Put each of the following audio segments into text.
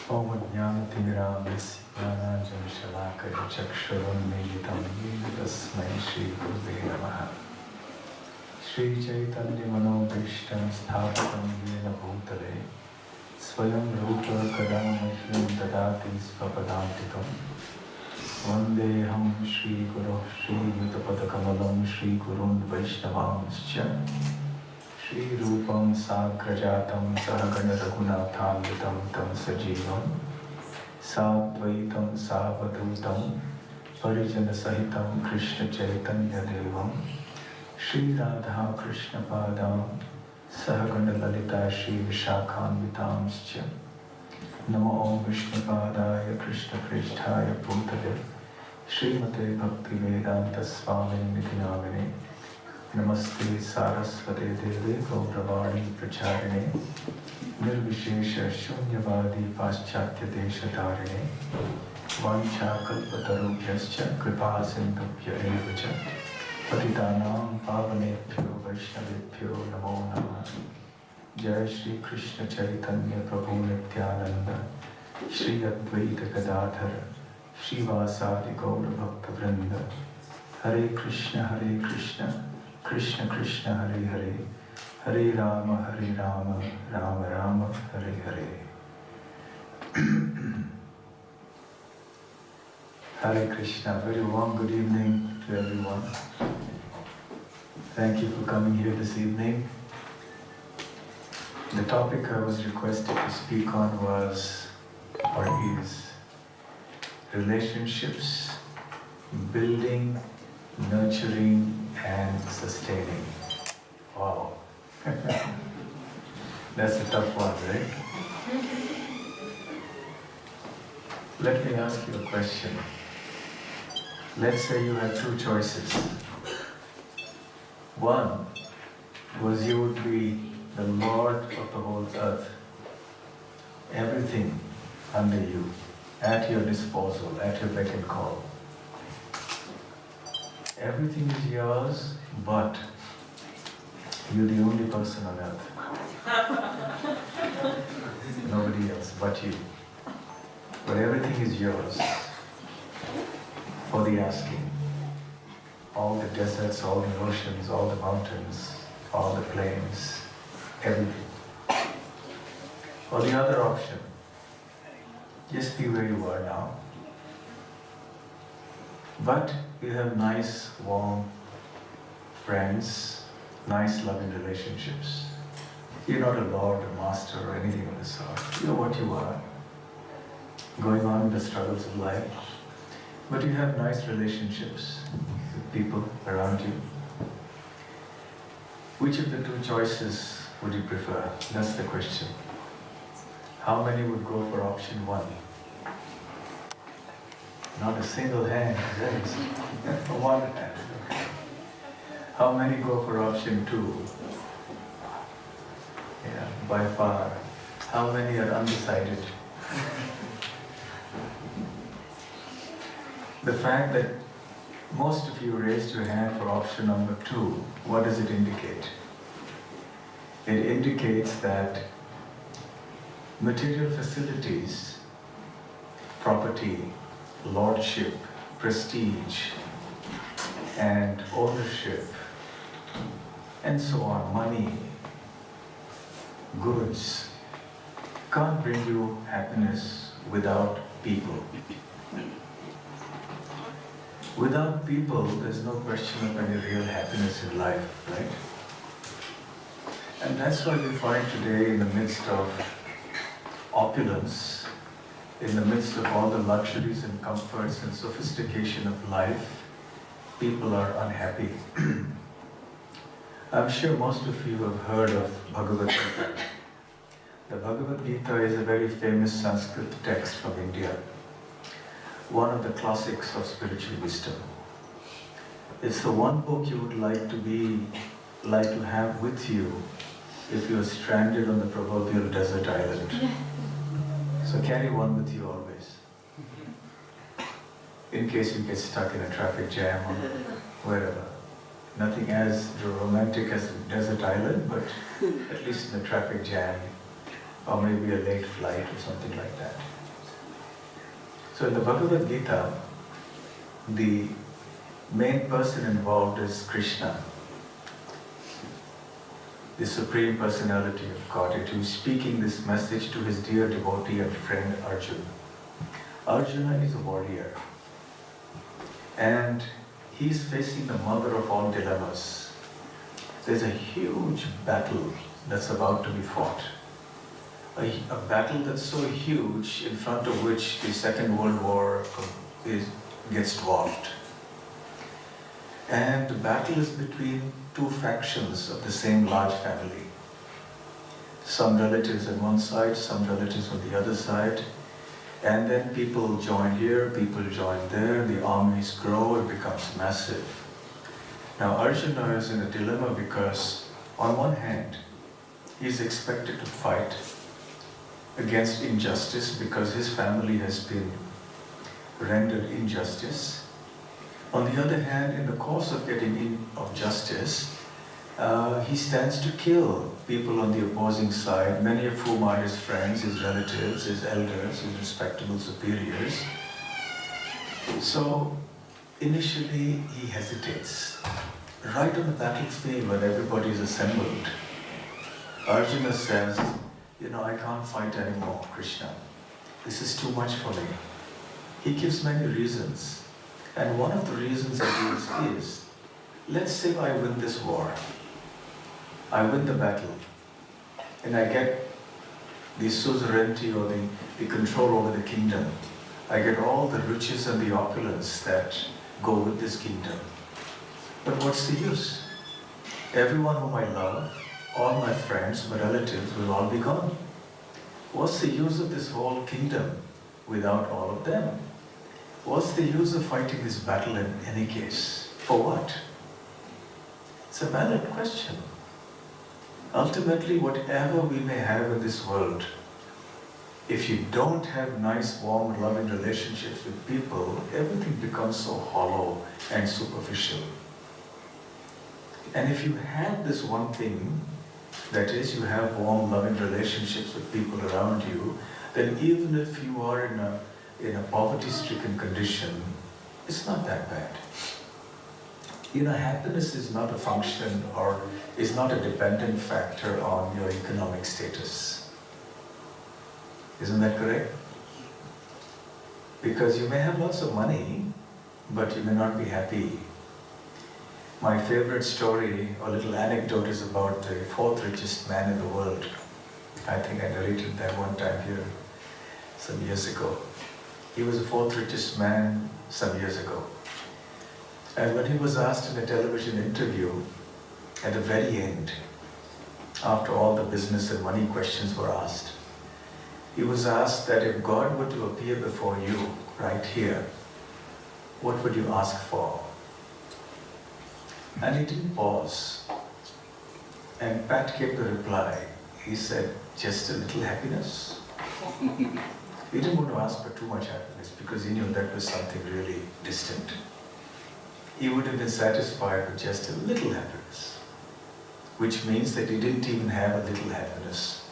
Om Jnanatimirambhasya Jnananjana Chakshurunmilitam Yena Tasmai Shri Gurave Namaha. Shri Chaitanya Manobhishtam Sthapitam Yena Bhutale Swayam Rupa Kadam Mahyam Dadati Svapadantitam Vandeham Shri Guru Shri Yutapadakamalam Shri Gurun Vaishnavamscha Shri Rupam Sagrajatam Sahagana Raghunathamritam Tam Sajivam Sadvaitam Savadutam Parijana Sahitam Krishna Chaitanya Devam Shri Radha Krishna Padam Sahagana Lalita Shri Vishakhanvitamscha Namo Om Vishnu Padaya Krishna Pristhaya Bhutale Srimate Bhakti Vedanta Swami Niti Namine Namaste Saraswate Deve Gauravani Pracharine Nirvishesha Shunyavadi Paschatya Desha Dharine Vancha Kalpatarubhyascha Kripa Sindhubhya Evacha Patitanam Pavanebhyo Vaishnavebhyo Namo Namah Jai Shri Krishna Chaitanya Prabhu Nityananda Shri Advaita Gadadhar Shri Vasadi Gaura Bhakta Vrinda Hare Krishna Krishna Krishna Hare Hare Hare Rama Rama Rama Hare Hare Hare Krishna. Very warm good evening to everyone. Thank you for coming here this evening. The topic I was requested to speak on was or is relationships, building, nurturing and sustaining. Wow. That's a tough one, right? Let me ask you a question. Let's say you had two choices. One was you would be the Lord of the whole earth. Everything under you, at your disposal, at your beck and call. Everything is yours, but you're the only person on earth. Nobody else but you. But everything is yours for the asking. All the deserts, all the oceans, all the mountains, all the plains, everything. Or the other option, just be where you are now. But you have nice, warm friends, nice, loving relationships. You're not a lord, a master, or anything of the sort. You're what you are, going on with the struggles of life. But you have nice relationships with people around you. Which of the two choices would you prefer? That's the question. How many would go for option one? Not a single hand, one hand. How many go for option two? Yeah, by far. How many are undecided? The fact that most of you raised your hand for option number two, what does it indicate? It indicates that material facilities, property, lordship, prestige, and ownership, and so on, money, goods, can't bring you happiness without people. Without people, there's no question of any real happiness in life, right? And that's why we find today, in the midst of opulence, in the midst of all the luxuries and comforts and sophistication of life, people are unhappy. I'm sure most of you have heard of Bhagavad Gita. The Bhagavad Gita is a very famous Sanskrit text from India, one of the classics of spiritual wisdom. It's the one book you would like to have with you if you are stranded on the proverbial desert island. So carry one with you always, in case you get stuck in a traffic jam or wherever. Nothing as romantic as a desert island, but at least in a traffic jam, or maybe a late flight or something like that. So in the Bhagavad Gita, the main person involved is Krishna, the Supreme Personality of Godhead, who is speaking this message to his dear devotee and friend Arjuna. Arjuna is a warrior, and he's facing the mother of all dilemmas. There's a huge battle that's about to be fought. A battle that's so huge in front of which the Second World War gets dwarfed. And the battle is between two factions of the same large family. Some relatives on one side, some relatives on the other side. And then people join here, people join there, the armies grow, it becomes massive. Now Arjuna is in a dilemma because on one hand, he's expected to fight against injustice because his family has been rendered injustice. On the other hand, in the course of getting of justice, he stands to kill people on the opposing side, many of whom are his friends, his relatives, his elders, his respectable superiors. So initially he hesitates. Right on the battlefield when everybody is assembled, Arjuna says, I can't fight anymore, Krishna. This is too much for me. He gives many reasons. And one of the reasons he gives is, let's say I win this war. I win the battle. And I get the suzerainty or the control over the kingdom. I get all the riches and the opulence that go with this kingdom. But what's the use? Everyone whom I love, all my friends, my relatives will all be gone. What's the use of this whole kingdom without all of them? What's the use of fighting this battle in any case? For what? It's a valid question. Ultimately, whatever we may have in this world, if you don't have nice, warm, loving relationships with people, everything becomes so hollow and superficial. And if you have this one thing, that is, you have warm, loving relationships with people around you, then even if you are in a poverty-stricken condition, it's not that bad. Happiness is not a function or is not a dependent factor on your economic status. Isn't that correct? Because you may have lots of money, but you may not be happy. My favorite story, or little anecdote, is about the fourth richest man in the world. I think I narrated that one time here some years ago. He was the fourth richest man some years ago. And when he was asked in a television interview, at the very end, after all the business and money questions were asked, he was asked that if God were to appear before you right here, what would you ask for? And he didn't pause. And Pat gave the reply. He said, just a little happiness. He didn't want to ask for too much happiness because he knew that was something really distant. He would have been satisfied with just a little happiness, which means that he didn't even have a little happiness,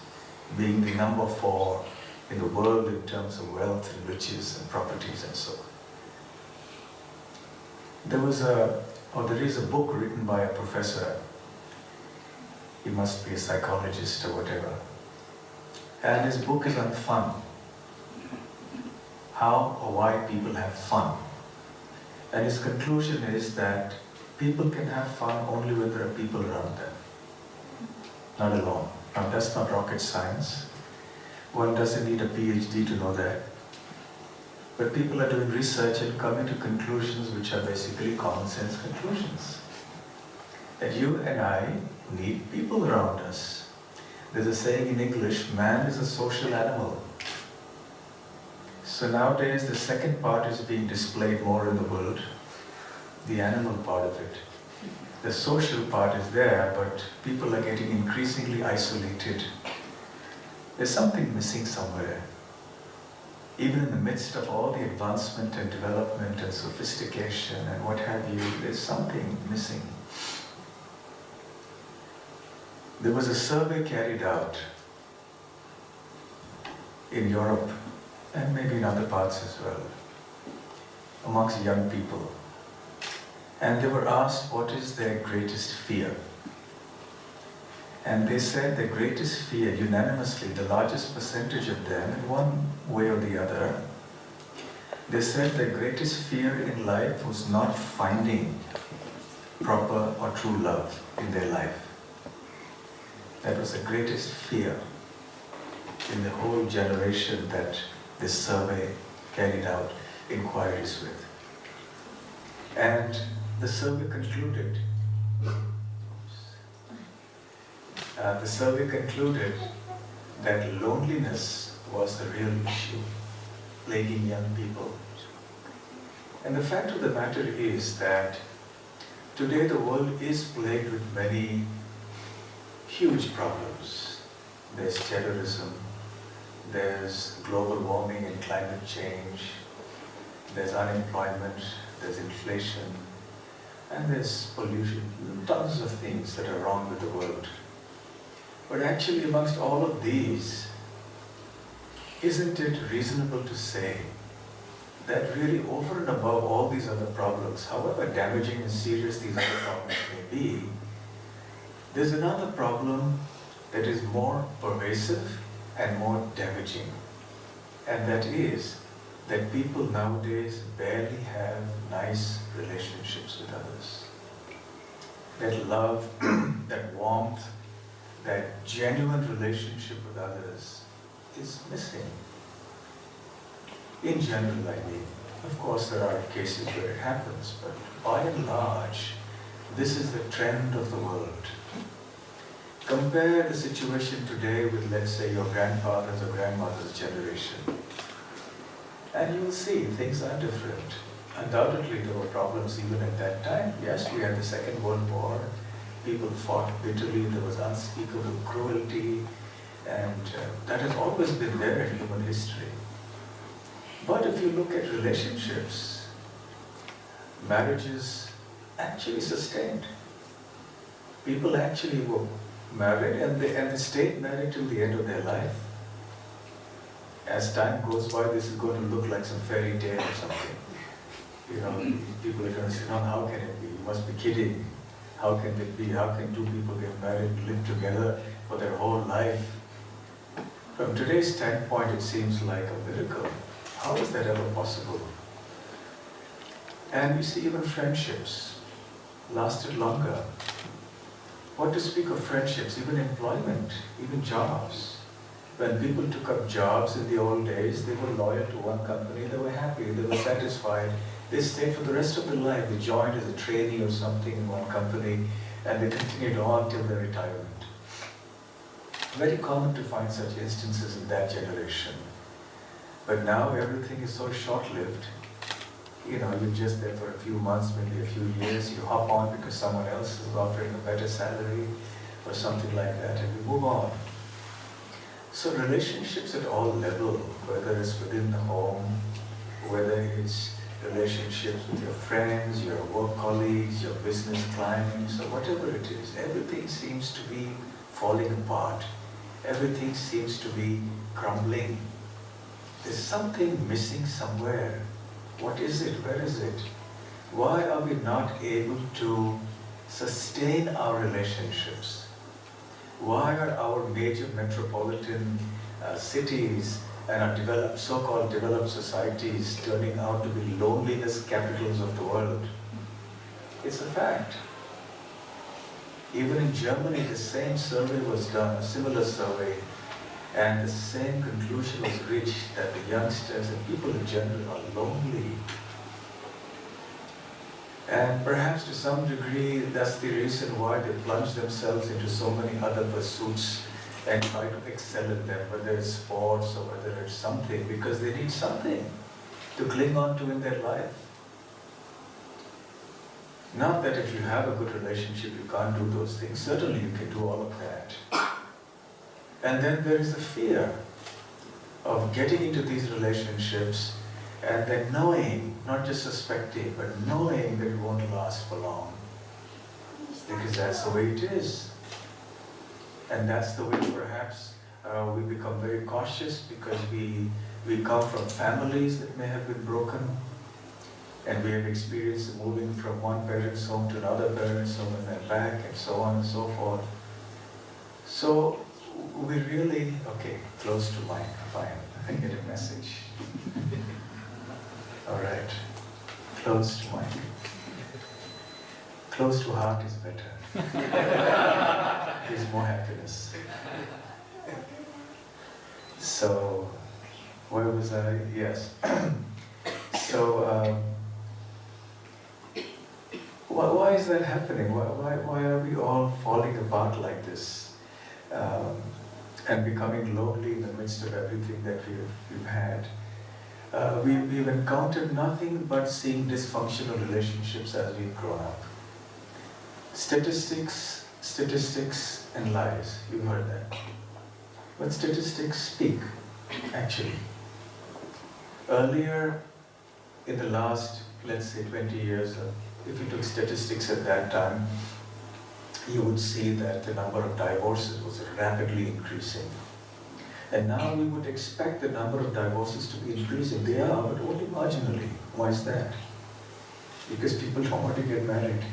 being the number 4 in the world in terms of wealth and riches and properties and so on. There is a book written by a professor. He must be a psychologist or whatever. And his book is on fun. How or why people have fun. And his conclusion is that people can have fun only when there are people around them, not alone. Now that's not rocket science. One doesn't need a PhD to know that. But people are doing research and coming to conclusions which are basically common sense conclusions. That you and I need people around us. There's a saying in English, man is a social animal. So nowadays the second part is being displayed more in the world, the animal part of it. The social part is there, but people are getting increasingly isolated. There's something missing somewhere. Even in the midst of all the advancement and development and sophistication and what have you, there's something missing. There was a survey carried out in Europe and maybe in other parts as well, amongst young people. And they were asked what is their greatest fear. And they said their greatest fear, unanimously, the largest percentage of them, in one way or the other, they said their greatest fear in life was not finding proper or true love in their life. That was the greatest fear in the whole generation that this survey carried out inquiries with. And the survey concluded that loneliness was the real issue plaguing young people. And the fact of the matter is that today the world is plagued with many huge problems. There's terrorism, there's global warming and climate change, there's unemployment, there's inflation, and there's pollution, tons of things that are wrong with the world. But actually amongst all of these, isn't it reasonable to say that really over and above all these other problems, however damaging and serious these other problems may be, there's another problem that is more pervasive and more damaging. And that is that people nowadays barely have nice relationships with others. That love, that warmth, that genuine relationship with others is missing. In general, I mean. Of course, there are cases where it happens, but by and large, this is the trend of the world. Compare the situation today with, let's say, your grandfather's or grandmother's generation, and you will see things are different. Undoubtedly, there were problems even at that time. Yes, we had the Second World War. People fought bitterly. There was unspeakable cruelty, and that has always been there in human history. But if you look at relationships, marriages actually sustained. People actually were married and they stayed married till the end of their life. As time goes by, this is going to look like some fairy tale or something. You know, people are going to say, no, how can it be? You must be kidding. How can it be? How can two people get married, live together for their whole life? From today's standpoint, it seems like a miracle. How is that ever possible? And we see even friendships lasted longer. What to speak of friendships, even employment, even jobs. When people took up jobs in the old days, they were loyal to one company, they were happy, they were satisfied. They stayed for the rest of their life. They joined as a trainee or something in one company, and they continued on till their retirement. Very common to find such instances in that generation. But now everything is so short-lived. You know, you're just there for a few months, maybe a few years, you hop on because someone else is offering a better salary or something like that, and you move on. So relationships at all levels, whether it's within the home, whether it's relationships with your friends, your work colleagues, your business clients, or whatever it is, everything seems to be falling apart. Everything seems to be crumbling. There's something missing somewhere. What is it? Where is it? Why are we not able to sustain our relationships? Why are our major metropolitan cities and our so-called developed societies turning out to be loneliness capitals of the world? It's a fact. Even in Germany, the same survey was done, a similar survey, and the same conclusion was reached that the youngsters and people in general are lonely. And perhaps to some degree, that's the reason why they plunge themselves into so many other pursuits and try to excel in them, whether it's sports or whether it's something, because they need something to cling on to in their life. Not that if you have a good relationship, you can't do those things. Certainly you can do all of that. And then there is the fear of getting into these relationships and then knowing, not just suspecting, but knowing that it won't last for long. Because that's the way it is. And that's the way perhaps We become very cautious because we come from families that may have been broken, and we have experienced moving from one parent's home to another parent's home and then back, and so on and so forth. So we really, okay, close to mic, fine, I get a message. All right, close to mic. Close to heart is better. Gives more happiness. So, where was I? Yes. So, why is that happening? Why are we all falling apart like this? And becoming lonely in the midst of everything that we've had. We've encountered nothing but seeing dysfunctional relationships as we've grown up. Statistics, and lies, you've heard that. But statistics speak, actually. Earlier, in the last, let's say 20 years, if you took statistics at that time, you would see that the number of divorces was rapidly increasing. And now we would expect the number of divorces to be increasing. They are, but only marginally. Why is that? Because people don't want to get married.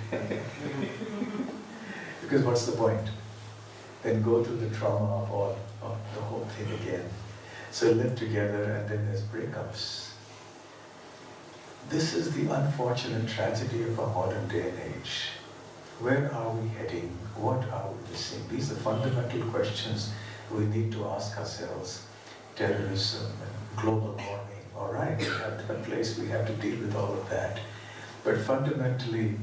Because what's the point? Then go through the trauma of the whole thing again. So live together and then there's breakups. This is the unfortunate tragedy of our modern day and age. Where are we heading? What are we missing? These are fundamental questions we need to ask ourselves. Terrorism and global warming, all right, we have a place, we have to deal with all of that. But fundamentally,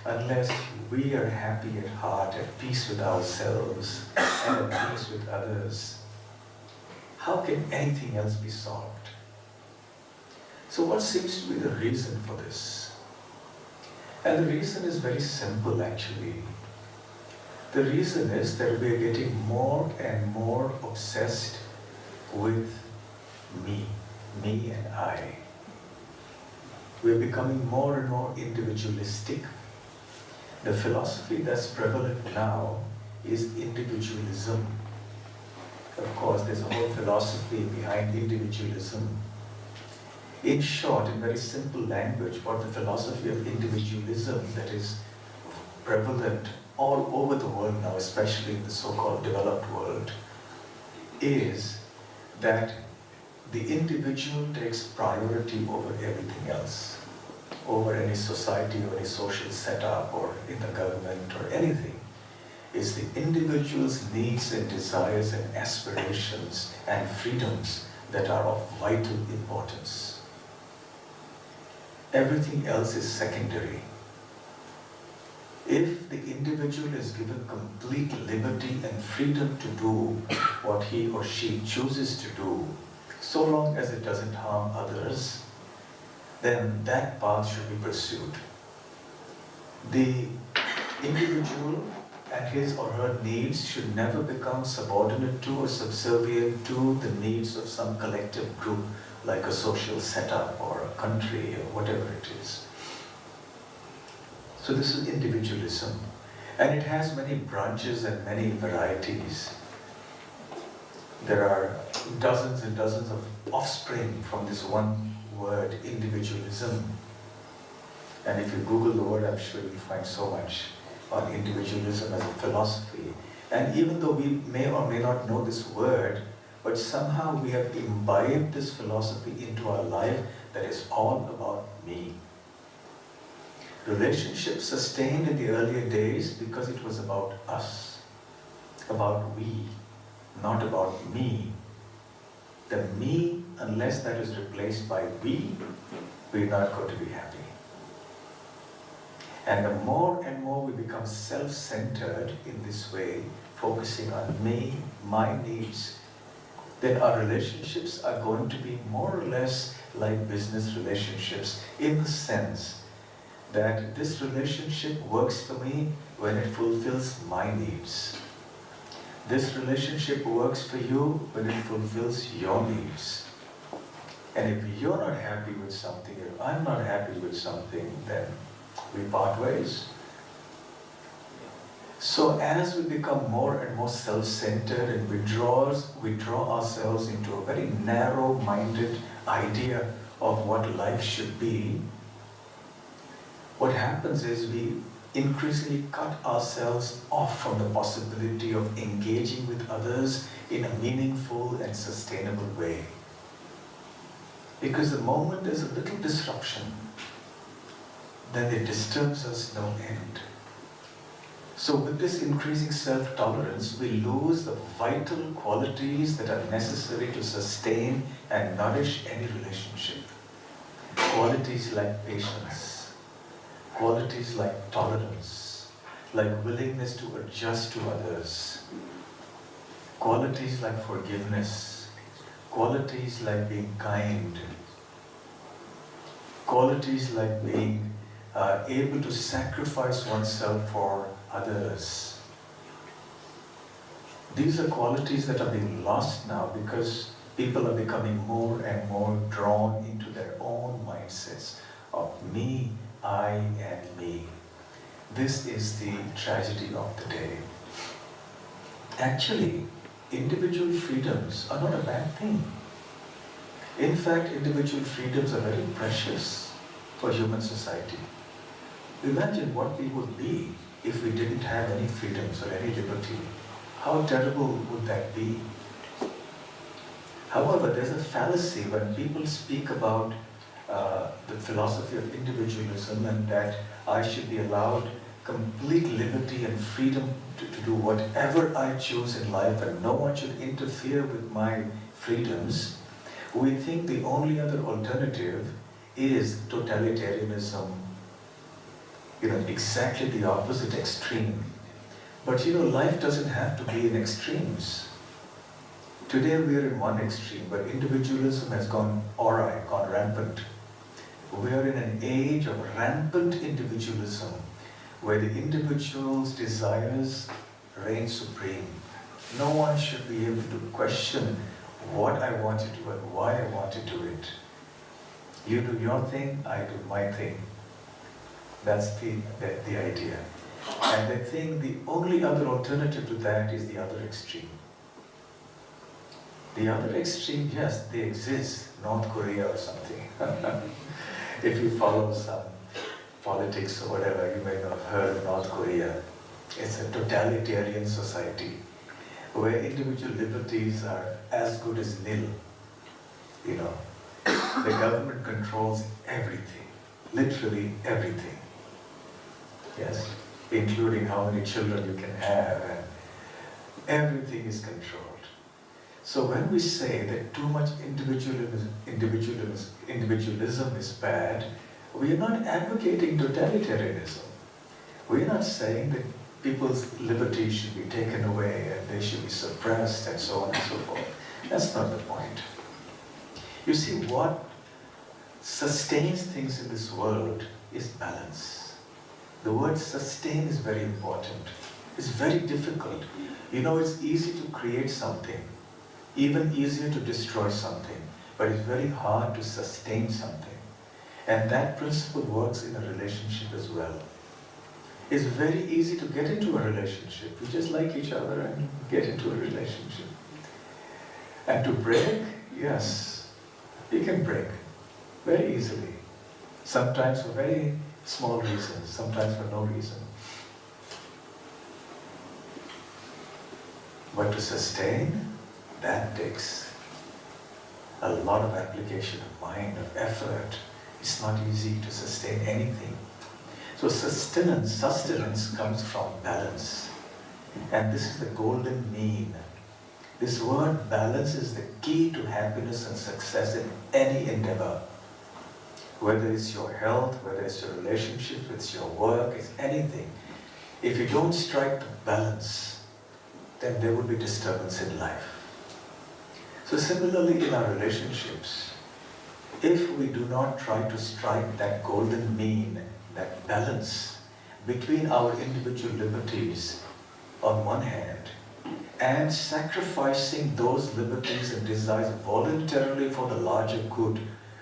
unless we are happy at heart, at peace with ourselves, and at peace with others, how can anything else be solved? So what seems to be the reason for this? And the reason is very simple, actually. The reason is that we are getting more and more obsessed with me and I. We're becoming more and more individualistic. The philosophy that's prevalent now is individualism. Of course, there's a whole philosophy behind individualism. In short, in very simple language, what the philosophy of individualism that is prevalent all over the world now, especially in the so-called developed world, is that the individual takes priority over everything else, over any society or any social setup or in the government or anything. It's the individual's needs and desires and aspirations and freedoms that are of vital importance. Everything else is secondary. If the individual is given complete liberty and freedom to do what he or she chooses to do, so long as it doesn't harm others, then that path should be pursued. The individual and his or her needs should never become subordinate to or subservient to the needs of some collective group, like a social setup or a country or whatever it is. So this is individualism, and it has many branches and many varieties. There are dozens and dozens of offspring from this one word, individualism. And if you Google the word, I'm sure you'll find so much on individualism as a philosophy. And even though we may or may not know this word, but somehow we have imbibed this philosophy into our life that is all about me. Relationships sustained in the earlier days because it was about us, about we, not about me. The me, unless that is replaced by we, we're not going to be happy. And the more and more we become self-centered in this way, focusing on me, my needs, then our relationships are going to be more or less like business relationships, in the sense that this relationship works for me when it fulfills my needs. This relationship works for you when it fulfills your needs. And if you're not happy with something, if I'm not happy with something, then we part ways. So as we become more and more self-centered and we draw ourselves into a very narrow-minded idea of what life should be, what happens is we increasingly cut ourselves off from the possibility of engaging with others in a meaningful and sustainable way. Because the moment there's a little disruption, then it disturbs us no end. So with this increasing self-tolerance, we lose the vital qualities that are necessary to sustain and nourish any relationship. Qualities like patience, qualities like tolerance, like willingness to adjust to others, qualities like forgiveness, qualities like being kind, qualities like being able to sacrifice oneself for others. These are qualities that are being lost now because people are becoming more and more drawn into their own mindsets of me, I, and me. This is the tragedy of the day. Actually, individual freedoms are not a bad thing. In fact, individual freedoms are very precious for human society. Imagine what we would be if we didn't have any freedoms or any liberty. How terrible would that be? However, there's a fallacy when people speak about the philosophy of individualism and that I should be allowed complete liberty and freedom to do whatever I choose in life and no one should interfere with my freedoms. We think the only other alternative is totalitarianism, exactly the opposite extreme. But life doesn't have to be in extremes. Today we are in one extreme, where individualism has gone awry, gone rampant. We are in an age of rampant individualism, where the individual's desires reign supreme. No one should be able to question what I want to do and why I want to do it. You do your thing, I do my thing. That's the idea. And I think the only other alternative to that is the other extreme. The other extreme, yes, they exist, North Korea or something. If you follow some politics or whatever, you may not have heard of North Korea. It's a totalitarian society where individual liberties are as good as nil. The government controls everything, literally everything. Yes, including how many children you can have, and everything is controlled. So when we say that too much individualism is bad, we are not advocating totalitarianism. We are not saying that people's liberties should be taken away and they should be suppressed and so on and so forth. That's not the point. You see, what sustains things in this world is balance. The word sustain is very important. It's very difficult. It's easy to create something, even easier to destroy something, but it's very hard to sustain something. And that principle works in a relationship as well. It's very easy to get into a relationship. We just like each other and get into a relationship. And to break, yes, we can break very easily. Sometimes for very small reasons, sometimes for no reason. But to sustain, that takes a lot of application of mind, of effort. It's not easy to sustain anything. So sustenance comes from balance. And this is the golden mean. This word balance is the key to happiness and success in any endeavor. Whether it's your health, whether it's your relationship, it's your work, it's anything. If you don't strike the balance, then there will be disturbance in life. So similarly in our relationships, if we do not try to strike that golden mean, that balance between our individual liberties on one hand, and sacrificing those liberties and desires voluntarily for the larger good,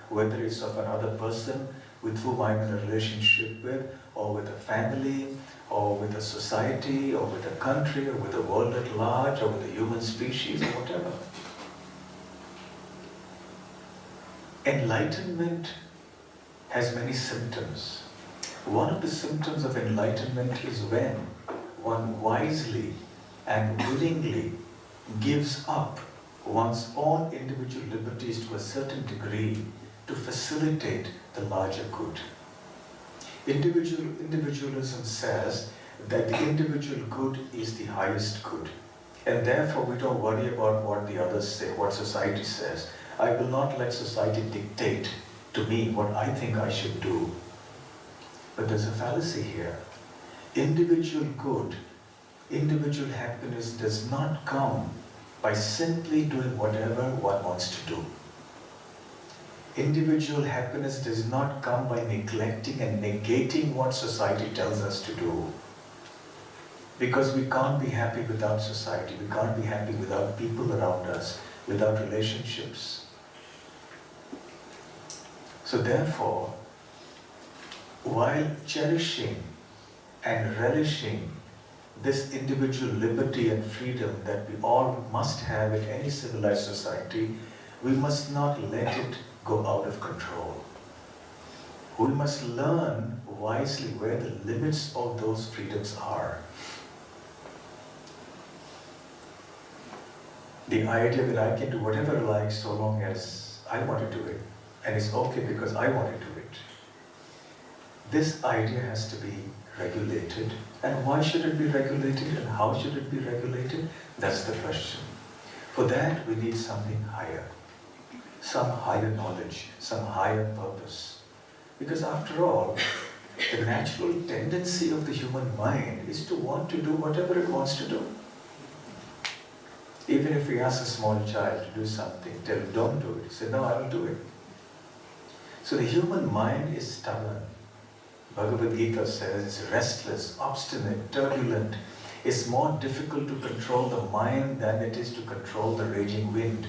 whether it's of another person, with whom I'm in a relationship with, or with a family, or with a society, or with a country, or with the world at large, or with the human species, or whatever. Enlightenment has many symptoms. One of the symptoms of enlightenment is when one wisely and willingly gives up one's own individual liberties to a certain degree to facilitate the larger good. Individualism says that the individual good is the highest good, and therefore we don't worry about what the others say, what society says. I will not let society dictate to me what I think I should do. But there's a fallacy here. Individual good, individual happiness does not come by simply doing whatever one wants to do. Individual happiness does not come by neglecting and negating what society tells us to do. Because we can't be happy without society, we can't be happy without people around us, without relationships. So therefore, while cherishing and relishing this individual liberty and freedom that we all must have in any civilized society, we must not let it go out of control. We must learn wisely where the limits of those freedoms are. The idea that I can do whatever I like so long as I want to do it, and it's okay because I want to do it. This idea has to be regulated. And why should it be regulated and how should it be regulated? That's the question. For that we need something higher. Some higher knowledge, some higher purpose. Because after all, the natural tendency of the human mind is to want to do whatever it wants to do. Even if we ask a small child to do something, tell him, don't do it. He says, no, I will do it. So the human mind is stubborn. Bhagavad Gita says it's restless, obstinate, turbulent. It's more difficult to control the mind than it is to control the raging wind.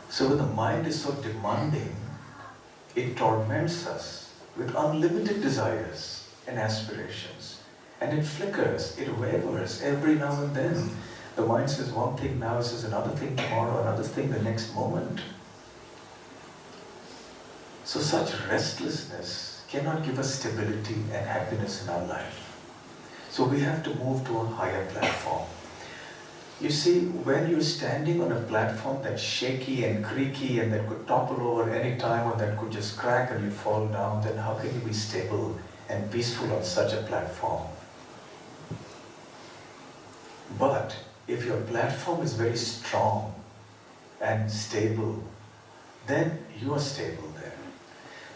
So when the mind is so demanding, it torments us with unlimited desires and aspirations. And it flickers, it wavers every now and then. The mind says one thing now, it says another thing tomorrow, another thing the next moment. So such restlessness cannot give us stability and happiness in our life. So we have to move to a higher platform. You see, when you're standing on a platform that's shaky and creaky and that could topple over any time or that could just crack and you fall down, then how can you be stable and peaceful on such a platform? But if your platform is very strong and stable, then you are stable there.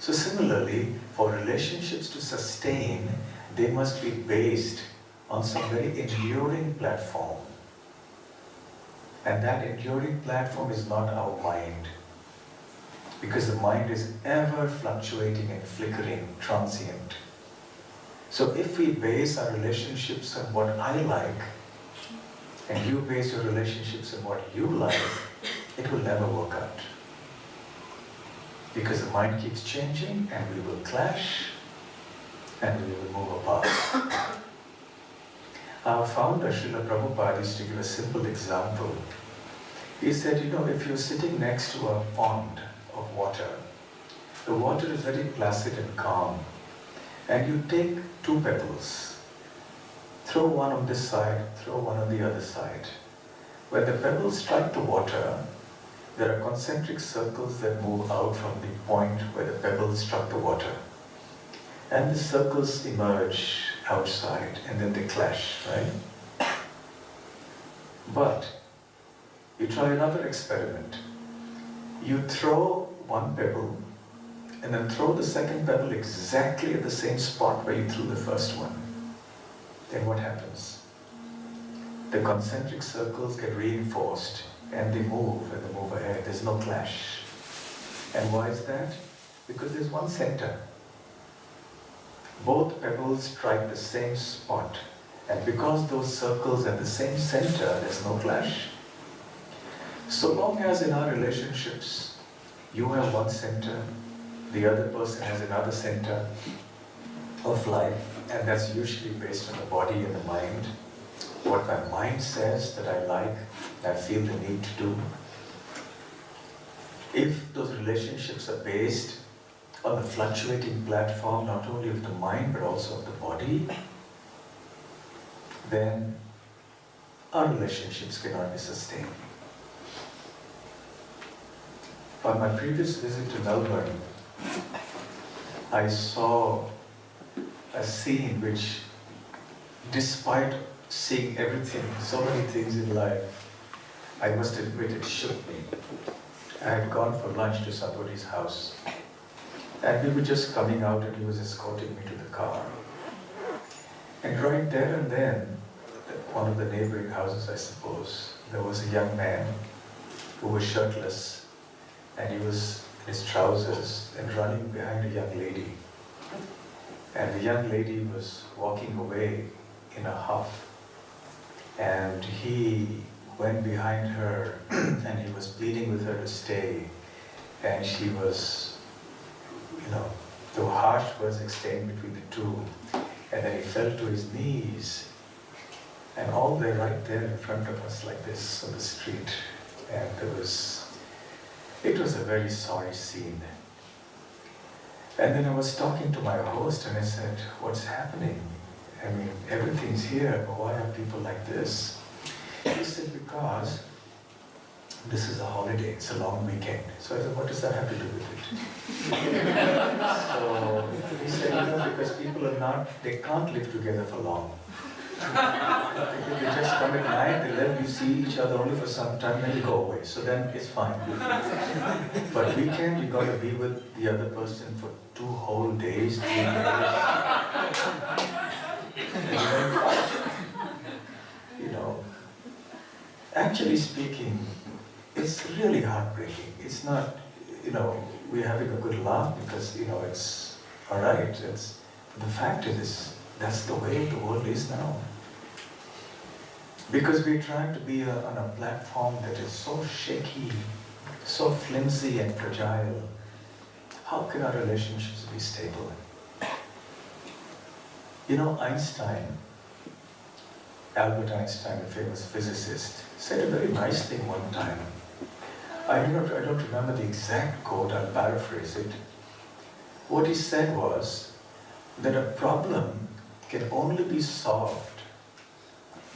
So similarly, for relationships to sustain, they must be based on some very enduring platform. And that enduring platform is not our mind. Because the mind is ever fluctuating and flickering, transient. So if we base our relationships on what I like, and you base your relationships on what you like, it will never work out. Because the mind keeps changing and we will clash and we will move apart. Our founder, Srila Prabhupada, used to give a simple example. He said, you know, if you're sitting next to a pond of water, the water is very placid and calm, and you take two pebbles, throw one on this side, throw one on the other side. When the pebbles strike the water, there are concentric circles that move out from the point where the pebbles struck the water. And the circles emerge outside and then they clash, right? But you try another experiment. You throw one pebble and then throw the second pebble exactly at the same spot where you threw the first one. Then what happens? The concentric circles get reinforced and they move ahead. There's no clash. And why is that? Because there's one center. Both pebbles strike the same spot. And because those circles are the same center, there's no clash. So long as in our relationships, you have one center The other person has another center of life, and that's usually based on the body and the mind. What my mind says that I like, I feel the need to do. If those relationships are based on the fluctuating platform, not only of the mind but also of the body, then our relationships cannot be sustained. On my previous visit to Melbourne, I saw a scene which, despite seeing everything, so many things in life, I must admit it shook me. I had gone for lunch to somebody's house, and we were just coming out and he was escorting me to the car. And right there and then, one of the neighboring houses, I suppose, there was a young man who was shirtless, and he was in his trousers and running behind a young lady. And the young lady was walking away in a huff. And he went behind her and he was pleading with her to stay. And she was, there were harsh words exchanged between the two. And then he fell to his knees. And all there, right there in front of us like this on the street. And it was a very sorry scene. And then I was talking to my host and I said, what's happening? I mean, everything's here, but why are people like this? He said, because this is a holiday, it's a long weekend. So I said, what does that have to do with it? So he said, because people they can't live together for long. Because they just come at night, they let you see each other only for some time, then you go away. So then it's fine. But weekend, you got to be with the other person for 2 whole days, 3 days. Actually speaking, it's really heartbreaking. It's not, we're having a good laugh because, it's all right. The fact is, that's the way the world is now. Because we're trying to be on a platform that is so shaky, so flimsy and fragile. How can our relationships be stable? Albert Einstein, a famous physicist, said a very nice thing one time. I don't remember the exact quote, I'll paraphrase it. What he said was that a problem can only be solved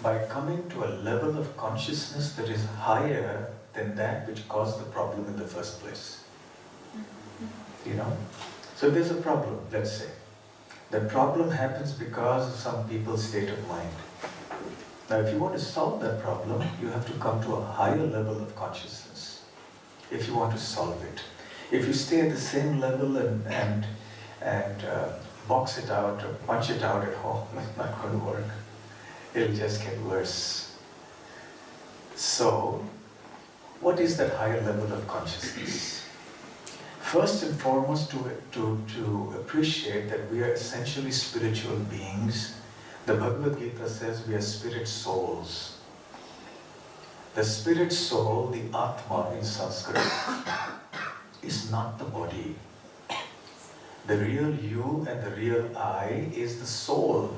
by coming to a level of consciousness that is higher than that which caused the problem in the first place. So there's a problem, let's say. The problem happens because of some people's state of mind. Now, if you want to solve that problem, you have to come to a higher level of consciousness if you want to solve it. If you stay at the same level and box it out or punch it out at home, it's not going to work. It'll just get worse. So, what is that higher level of consciousness? First and foremost, to appreciate that we are essentially spiritual beings. The Bhagavad Gita says we are spirit souls. The spirit soul, the Atma in Sanskrit, is not the body. The real you and the real I is the soul.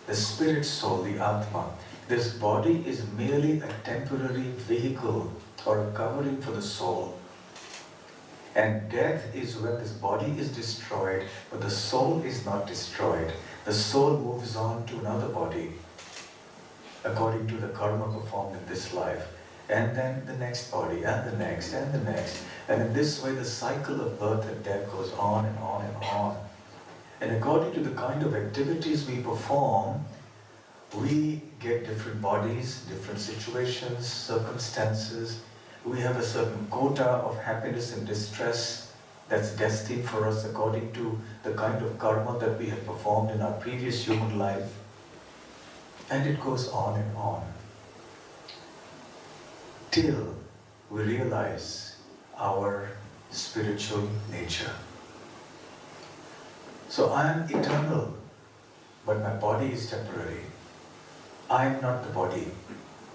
The spirit soul, the Atma. This body is merely a temporary vehicle or a covering for the soul. And death is when this body is destroyed, but the soul is not destroyed. The soul moves on to another body, according to the karma performed in this life. And then the next body, and the next, and the next. And in this way, the cycle of birth and death goes on and on and on. And according to the kind of activities we perform, we get different bodies, different situations, circumstances. We have a certain quota of happiness and distress that's destined for us according to the kind of karma that we have performed in our previous human life. And it goes on and on. Till we realize our spiritual nature. So I am eternal, but my body is temporary. I am not the body.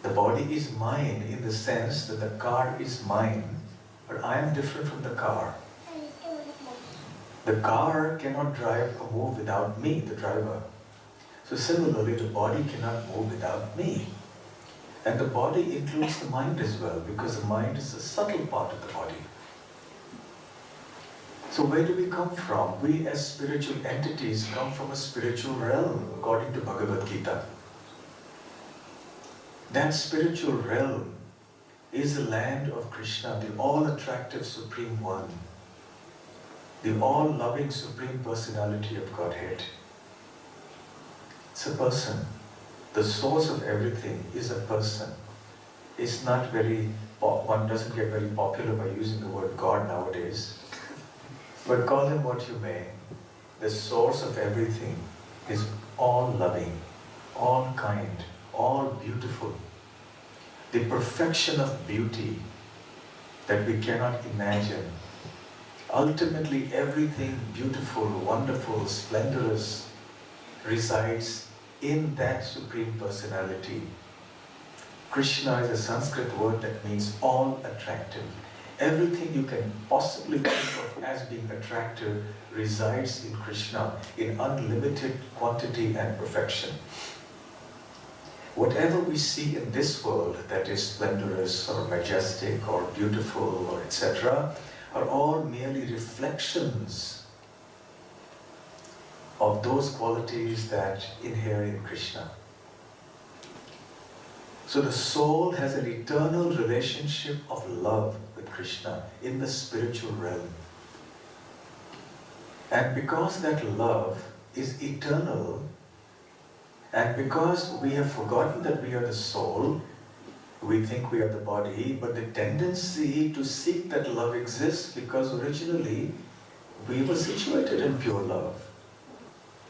The body is mine in the sense that the car is mine, but I am different from the car. The car cannot drive or move without me, the driver. So similarly, the body cannot move without me. And the body includes the mind as well, because the mind is a subtle part of the body. So where do we come from? We as spiritual entities come from a spiritual realm, according to Bhagavad Gita. That spiritual realm is the land of Krishna, the all-attractive Supreme One, the all-loving Supreme Personality of Godhead. It's a person. The source of everything is a person. It's not one doesn't get very popular by using the word God nowadays. But call him what you may. The source of everything is all loving, all kind, all beautiful. The perfection of beauty that we cannot imagine. Ultimately, everything beautiful, wonderful, splendorous resides in that Supreme Personality. Krishna is a Sanskrit word that means all attractive. Everything you can possibly think of as being attractive resides in Krishna in unlimited quantity and perfection. Whatever we see in this world that is splendorous or majestic or beautiful or etc. are all merely reflections of those qualities that inhere in Krishna. So the soul has an eternal relationship of love with Krishna in the spiritual realm. And because that love is eternal, and because we have forgotten that we are the soul, we think we are the body, but the tendency to seek that love exists because originally we were situated in pure love.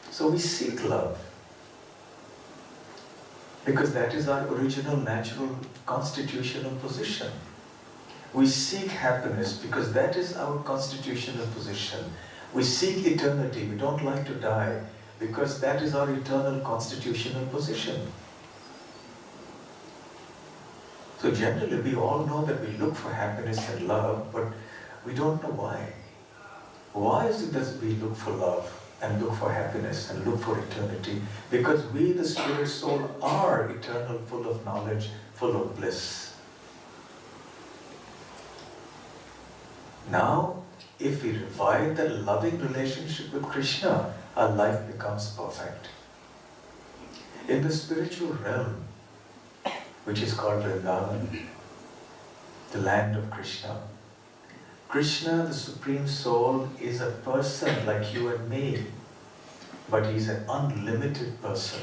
So we seek love. Because that is our original natural constitutional position. We seek happiness because that is our constitutional position. We seek eternity. We don't like to die because that is our eternal constitutional position. So generally we all know that we look for happiness and love, but we don't know why. Why is it that we look for love and look for happiness and look for eternity? Because we, the spirit soul, are eternal, full of knowledge, full of bliss. Now, if we revive that loving relationship with Krishna, our life becomes perfect. In the spiritual realm, which is called Vrindavan, the land of Krishna, Krishna, the Supreme Soul, is a person like you and me, but he's an unlimited person,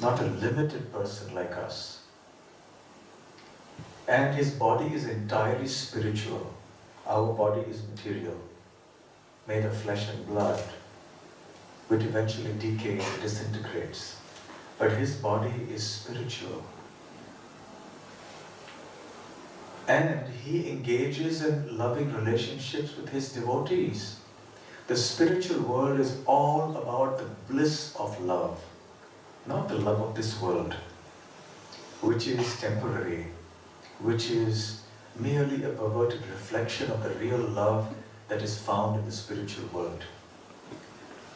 not a limited person like us. And his body is entirely spiritual. Our body is material, made of flesh and blood, which eventually decays and disintegrates. But his body is spiritual. And he engages in loving relationships with his devotees. The spiritual world is all about the bliss of love, not the love of this world, which is temporary, which is merely a perverted reflection of the real love that is found in the spiritual world.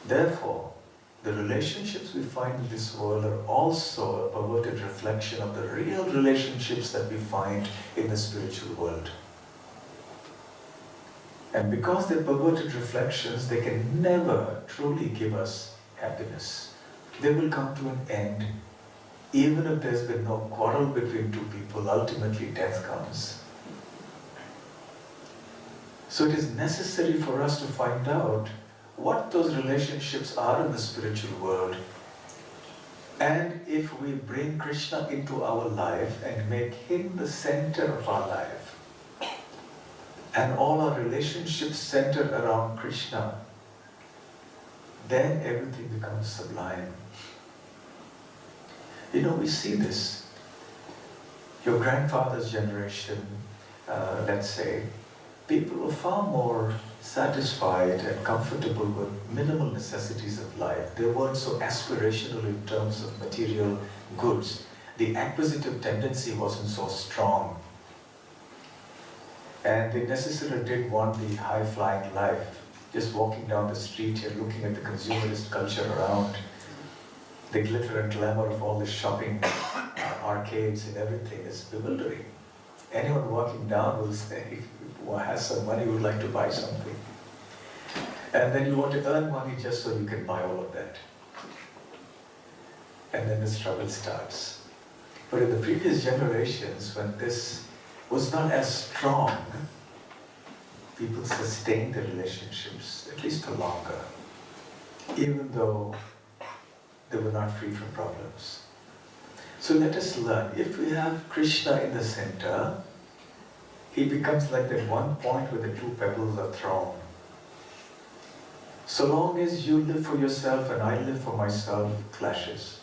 Therefore, the relationships we find in this world are also a perverted reflection of the real relationships that we find in the spiritual world. And because they're perverted reflections, they can never truly give us happiness. They will come to an end. Even if there's been no quarrel between two people, ultimately death comes. So it is necessary for us to find out what those relationships are in the spiritual world. And if we bring Krishna into our life and make him the center of our life, and all our relationships centered around Krishna, then everything becomes sublime. You know, we see this. Your grandfather's generation, let's say, people were far more satisfied and comfortable with minimal necessities of life. They weren't so aspirational in terms of material goods. The acquisitive tendency wasn't so strong. And they necessarily did want the high-flying life. Just walking down the street, you're looking at the consumerist culture around, the glitter and glamour of all the shopping arcades and everything is bewildering. Anyone walking down will say, who has some money would like to buy something. And then you want to earn money just so you can buy all of that. And then the struggle starts. But in the previous generations, when this was not as strong, people sustained their relationships, at least for longer, even though they were not free from problems. So let us learn. If we have Krishna in the center, he becomes like that one point where the two pebbles are thrown. So long as you live for yourself and I live for myself, clashes.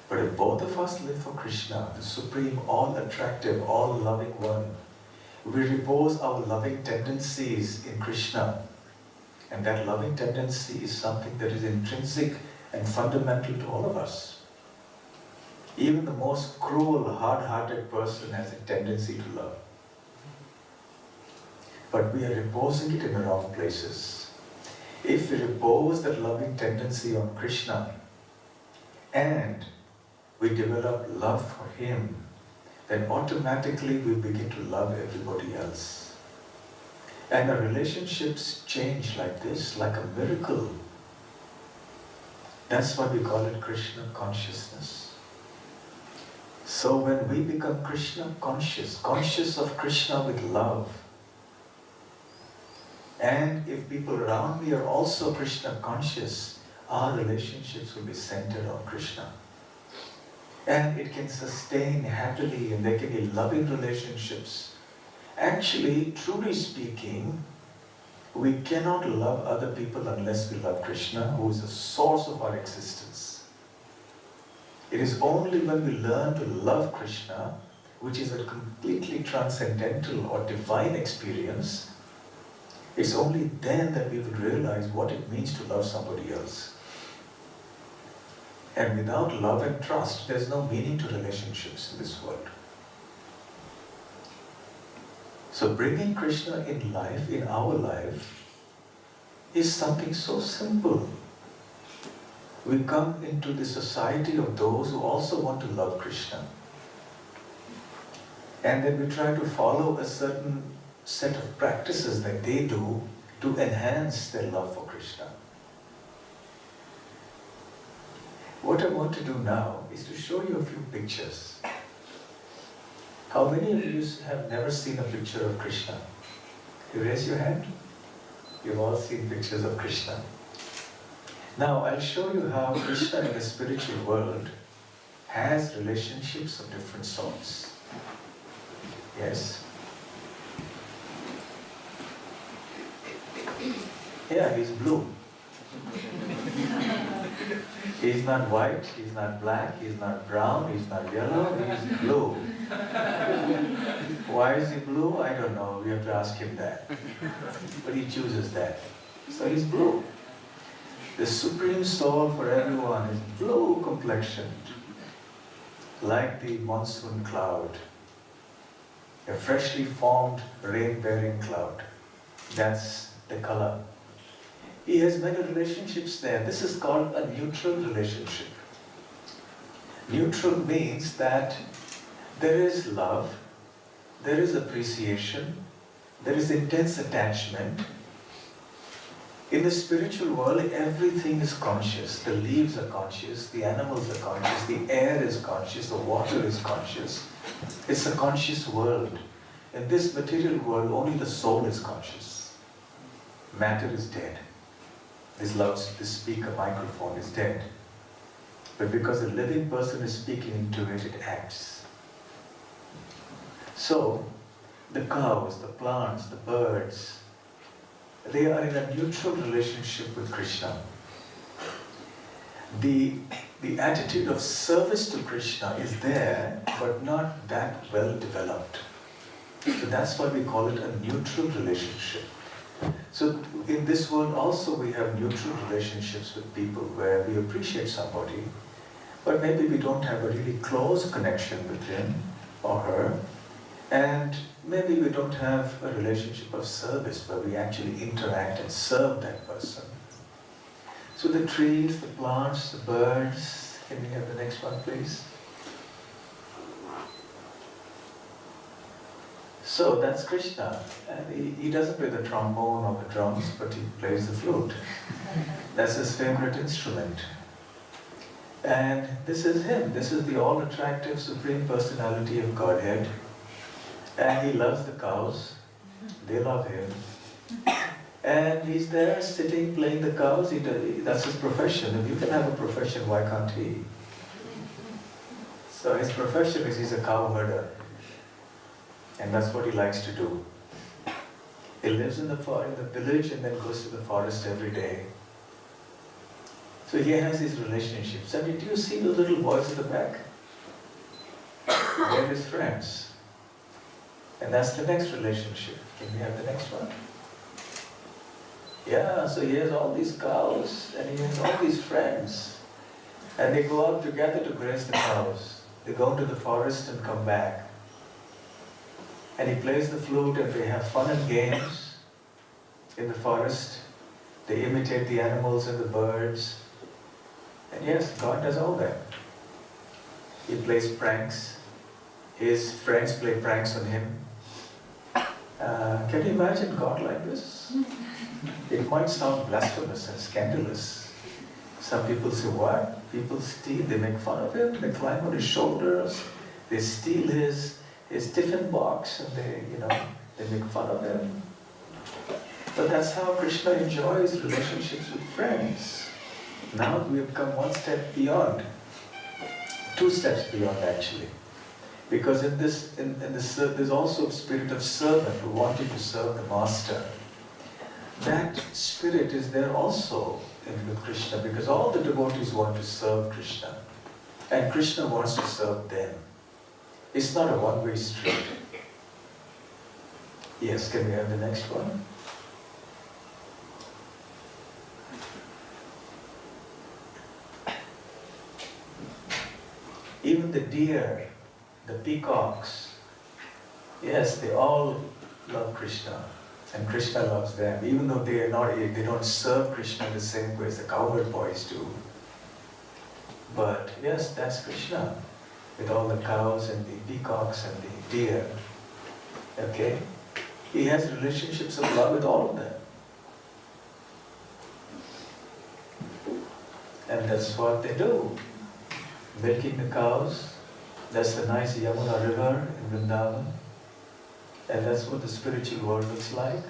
But if both of us live for Krishna, the supreme, all-attractive, all-loving one, we repose our loving tendencies in Krishna. And that loving tendency is something that is intrinsic and fundamental to all of us. Even the most cruel, hard-hearted person has a tendency to love. But we are reposing it in the wrong places. If we repose that loving tendency on Krishna and we develop love for him, then automatically we begin to love everybody else. And our relationships change like this, like a miracle. That's why we call it Krishna consciousness. So when we become Krishna conscious, conscious of Krishna with love, and if people around me are also Krishna conscious, our relationships will be centered on Krishna. And it can sustain happily, and they can be loving relationships. Actually, truly speaking, we cannot love other people unless we love Krishna, who is the source of our existence. It is only when we learn to love Krishna, which is a completely transcendental or divine experience, it's only then that we will realize what it means to love somebody else. And without love and trust, there's no meaning to relationships in this world. So bringing Krishna in life, in our life, is something so simple. We come into the society of those who also want to love Krishna. And then we try to follow a certain set of practices that they do to enhance their love for Krishna. What I want to do now is to show you a few pictures. How many of you have never seen a picture of Krishna? You raise your hand. You've all seen pictures of Krishna. Now I'll show you how Krishna in the spiritual world has relationships of different sorts. Yes? Yeah, he's blue. He's not white, he's not black, he's not brown, he's not yellow, he's blue. Why is he blue? I don't know, we have to ask him that. But he chooses that. So he's blue. The supreme soul for everyone is blue complexioned, like the monsoon cloud, a freshly formed rain-bearing cloud. That's the color. He has many relationships there. This is called a neutral relationship. Neutral means that there is love, there is appreciation, there is intense attachment. In the spiritual world, everything is conscious. The leaves are conscious, the animals are conscious, the air is conscious, the water is conscious. It's a conscious world. In this material world, only the soul is conscious. Matter is dead. This speaker microphone is dead. But because a living person is speaking into it, it acts. So, the cows, the plants, the birds, they are in a neutral relationship with Krishna. The attitude of service to Krishna is there, but not that well developed. So that's why we call it a neutral relationship. So in this world also we have neutral relationships with people where we appreciate somebody, but maybe we don't have a really close connection with him or her, and maybe we don't have a relationship of service where we actually interact and serve that person. So the trees, the plants, the birds, can we have the next one please? So that's Krishna, and he doesn't play the trombone or the drums, but he plays the flute. That's his favorite instrument. And this is him, this is the all-attractive Supreme Personality of Godhead. And he loves the cows, they love him. And he's there sitting, playing the cows, that's his profession. If you can have a profession, why can't he? So his profession is he's a cow herder. And that's what he likes to do. He lives in the village and then goes to the forest every day. So he has these relationships. I mean, do you see the little boys at the back? They're his friends. And that's the next relationship. Can we have the next one? Yeah, so he has all these cows and he has all these friends. And they go out together to graze the cows. They go into the forest and come back. And he plays the flute and they have fun and games in the forest. They imitate the animals and the birds. And yes, God does all that. He plays pranks. His friends play pranks on him. Can you imagine God like this? It might sound blasphemous and scandalous. Some people say, what? People steal, they make fun of him, they climb on his shoulders, they steal his tiffin box and they make fun of him. But that's how Krishna enjoys relationships with friends. Now we have come one step beyond, 2 steps beyond actually. Because in this, there's also a spirit of servant who wanted to serve the master. That spirit is there also with Krishna because all the devotees want to serve Krishna. And Krishna wants to serve them. It's not a one-way street. Yes, can we have the next one? Even the deer, the peacocks, yes, they all love Krishna. And Krishna loves them, even though they don't serve Krishna the same way as the cowherd boys do. But yes, that's Krishna, with all the cows and the peacocks and the deer. Okay? He has relationships of love with all of them. And that's what they do. Milking the cows, that's the nice Yamuna river in Vrindavan. And that's what the spiritual world looks like.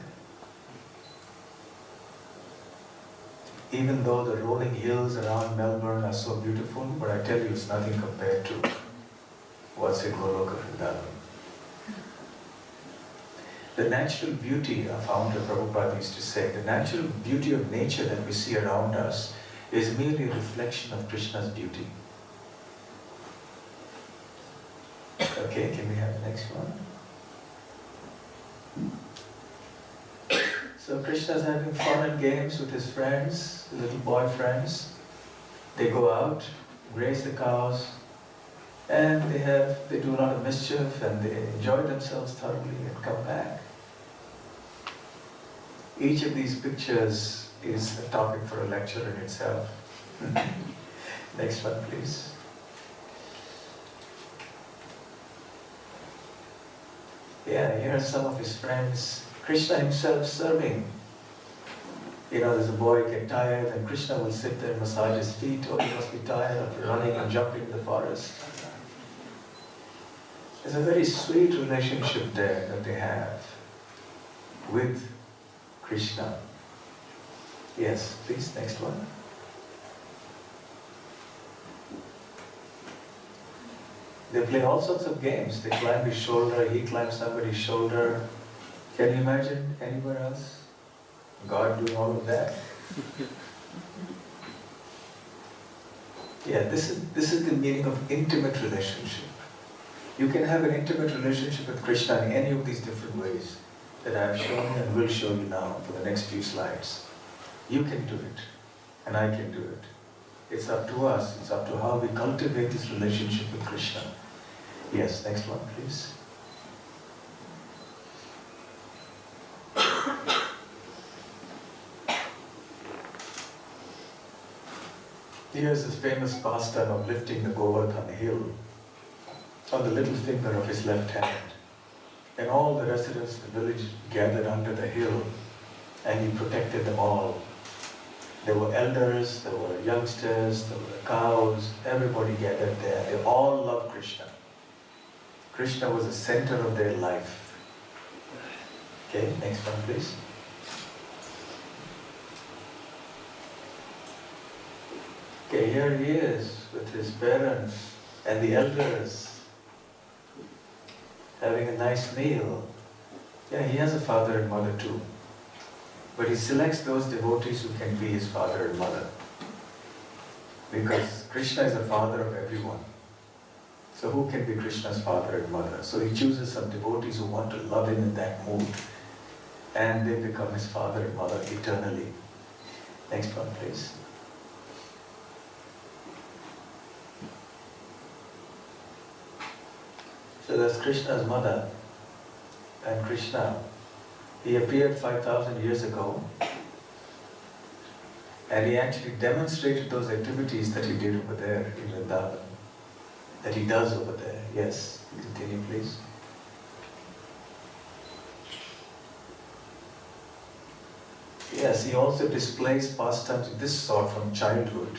Even though the rolling hills around Melbourne are so beautiful, but I tell you it's nothing compared to what's in Goloka Vrindavan. The natural beauty of Founder Prabhupada used to say, the natural beauty of nature that we see around us is merely a reflection of Krishna's beauty. Okay, can we have the next one? So Krishna's having fun and games with his friends, the little boy friends. They go out, graze the cows, and they do a lot of mischief and they enjoy themselves thoroughly and come back. Each of these pictures is a topic for a lecture in itself. Next one, please. Yeah, here are some of his friends. Krishna himself serving. There's a boy get tired and Krishna will sit there and massage his feet. Oh, he must be tired after running and jumping in the forest. There's a very sweet relationship there that they have with Krishna. Yes, please, next one. They play all sorts of games. They climb his shoulder, he climbs somebody's shoulder. Can you imagine anywhere else? God doing all of that? Yeah, this is the meaning of intimate relationship. You can have an intimate relationship with Krishna in any of these different ways that I have shown you and will show you now for the next few slides. You can do it, and I can do it. It's up to us, it's up to how we cultivate this relationship with Krishna. Yes, next one please. Here's his famous pastime of lifting the Govardhan hill on the little finger of his left hand. And all the residents of the village gathered under the hill, and he protected them all. There were elders, there were youngsters, there were cows, everybody gathered there. They all loved Krishna. Krishna was the center of their life. Okay, next one please. Okay, here he is with his parents and the elders having a nice meal. Yeah, he has a father and mother too. But he selects those devotees who can be his father and mother. Because Krishna is the father of everyone. So who can be Krishna's father and mother? So he chooses some devotees who want to love him in that mood. And they become his father and mother eternally. Next one please. So that's Krishna's mother and Krishna. He appeared 5,000 years ago and he actually demonstrated those activities that he did over there in Vrindavan, that he does over there. Yes, continue please. Yes, he also displays pastimes of this sort from childhood.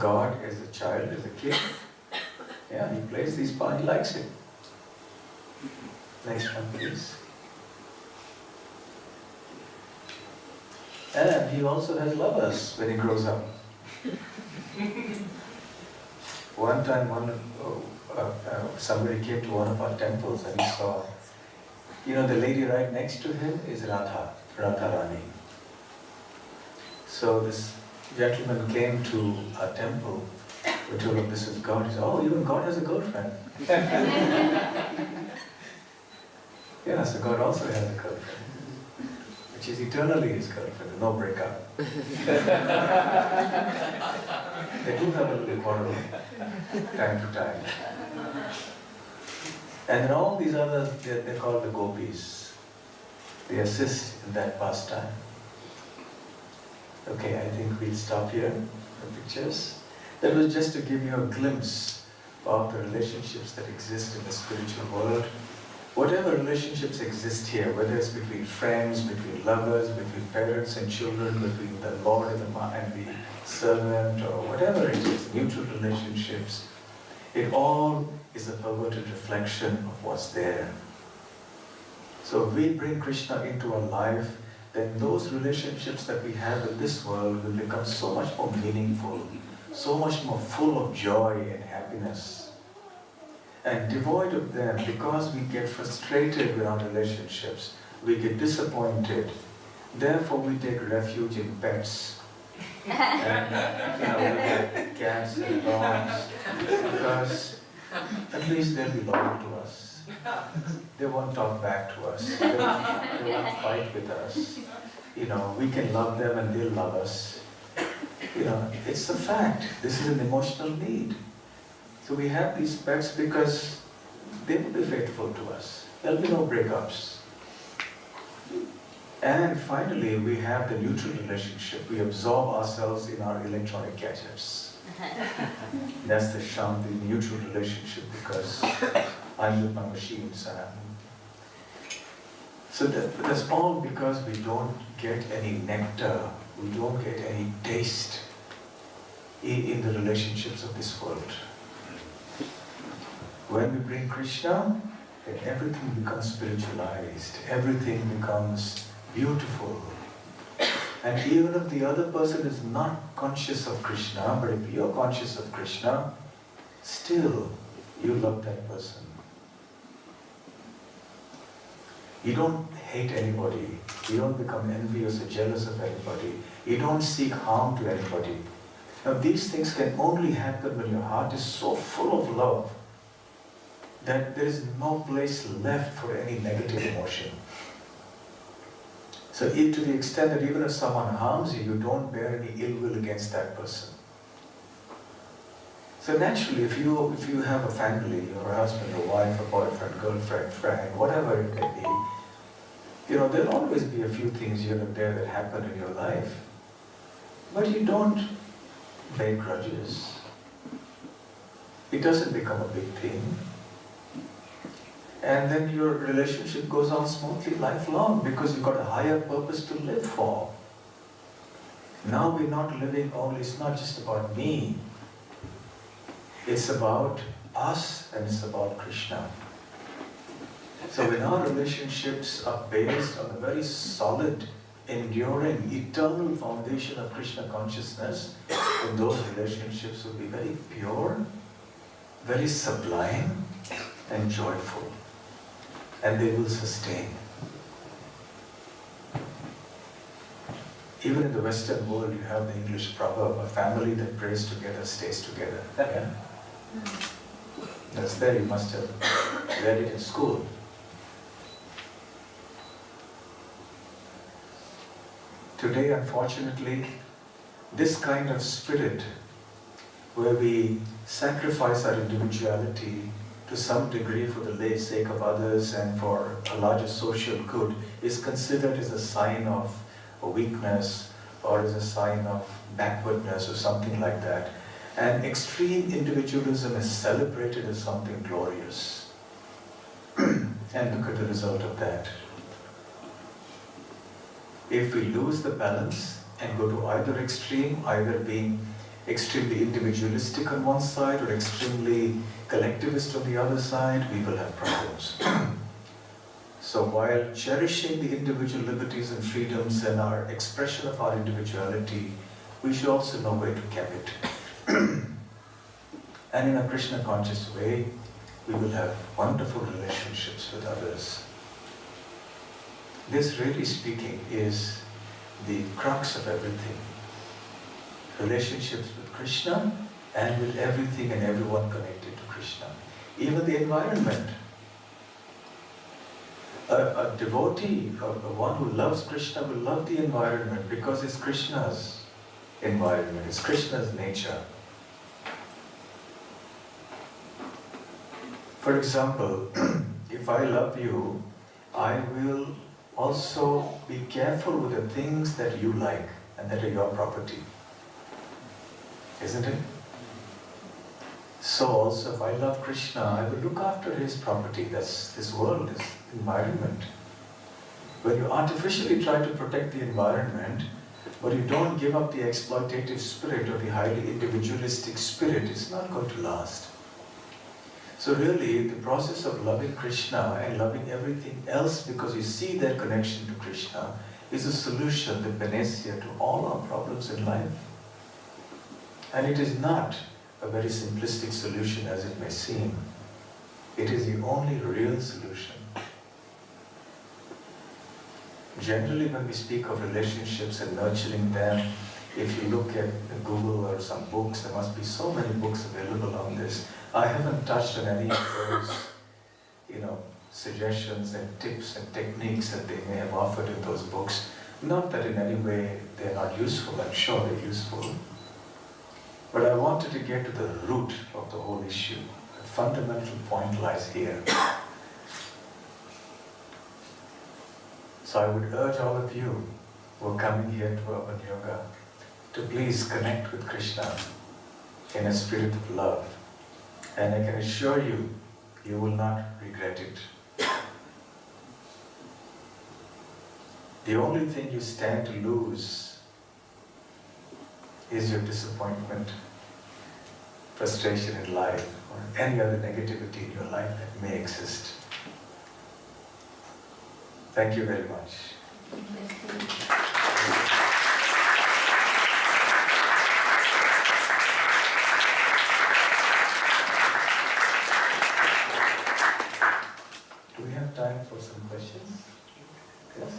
God as a child, as a kid, yeah, he plays these parts, he likes it. Next one please. And he also has lovers when he grows up. One time, somebody came to one of our temples and he saw, the lady right next to him is Radharani. So this gentleman came to our temple. We told him this is God. He said, oh, even God has a girlfriend. Yeah, so God also has a girlfriend. Which is eternally his girlfriend, no breakup. They do have a little quarrel, time to time. And then all these others, they're called the gopis. They assist in that pastime. Okay, I think we'll stop here, the pictures. That was just to give you a glimpse of the relationships that exist in the spiritual world. Whatever relationships exist here, whether it's between friends, between lovers, between parents and children, between the Lord and the servant, or whatever it is, mutual relationships, it all is a perverted reflection of what's there. So if we bring Krishna into our life, then those relationships that we have in this world will become so much more meaningful, so much more full of joy and happiness. And devoid of them, because we get frustrated with our relationships, we get disappointed, therefore we take refuge in pets. And cats and dogs, because at least they'll be loyal to us. They won't talk back to us. They won't fight with us. We can love them and they'll love us. It's a fact. This is an emotional need. So we have these pets because they will be faithful to us. There'll be no breakups. And finally, we have the neutral relationship. We absorb ourselves in our electronic gadgets. That's the Shanti, neutral relationship, because I'm with my machines. So that's all because we don't get any nectar, we don't get any taste in the relationships of this world. When we bring Krishna, then everything becomes spiritualized, everything becomes beautiful. And even if the other person is not conscious of Krishna, but if you're conscious of Krishna, still you love that person. You don't hate anybody, you don't become envious or jealous of anybody, you don't seek harm to anybody. Now these things can only happen when your heart is so full of love that there is no place left for any negative emotion. So to the extent that even if someone harms you, you don't bear any ill will against that person. So naturally, if you have a family, or a husband, a wife, a boyfriend, girlfriend, friend, whatever it may be, there'll always be a few things here and there that happen in your life. But you don't bear grudges, it doesn't become a big thing. And then your relationship goes on smoothly lifelong because you've got a higher purpose to live for. Now we're not living only, it's not just about me. It's about us and it's about Krishna. So when our relationships are based on a very solid, enduring, eternal foundation of Krishna consciousness, then those relationships will be very pure, very sublime and joyful. And they will sustain. Even in the Western world, you have the English proverb, a family that prays together stays together. Yeah? That's there, you must have read it in school. Today, unfortunately, this kind of spirit, where we sacrifice our individuality to some degree for the sake of others and for a larger social good, is considered as a sign of a weakness or as a sign of backwardness or something like that. And extreme individualism is celebrated as something glorious. And look at the result of that. If we lose the balance and go to either extreme, either being extremely individualistic on one side or extremely collectivist on the other side, we will have problems. So while cherishing the individual liberties and freedoms and our expression of our individuality, we should also know where to keep it. And in a Krishna conscious way, we will have wonderful relationships with others. This, really speaking, is the crux of everything. Relationships with Krishna and with everything and everyone connected to Krishna. Even the environment. A devotee, one who loves Krishna, will love the environment because it's Krishna's environment, it's Krishna's nature. For example, if I love you, I will also be careful with the things that you like and that are your property. Isn't it? So also, if I love Krishna, I will look after his property. That's this world, this environment. When you artificially try to protect the environment, but you don't give up the exploitative spirit or the highly individualistic spirit, it's not going to last. So really, the process of loving Krishna and loving everything else because you see their connection to Krishna is a solution, the panacea to all our problems in life. And it is not a very simplistic solution as it may seem. It is the only real solution. Generally, when we speak of relationships and nurturing them, if you look at Google or some books, there must be so many books available on this. I haven't touched on any of those, suggestions and tips and techniques that they may have offered in those books. Not that in any way they're not useful, I'm sure they're useful. But I wanted to get to the root of the whole issue. The fundamental point lies here. So I would urge all of you who are coming here to Urban Yoga to please connect with Krishna in a spirit of love. And I can assure you, you will not regret it. The only thing you stand to lose is your disappointment, frustration in life, or any other negativity in your life that may exist. Thank you very much. Do we have time for some questions? Yes?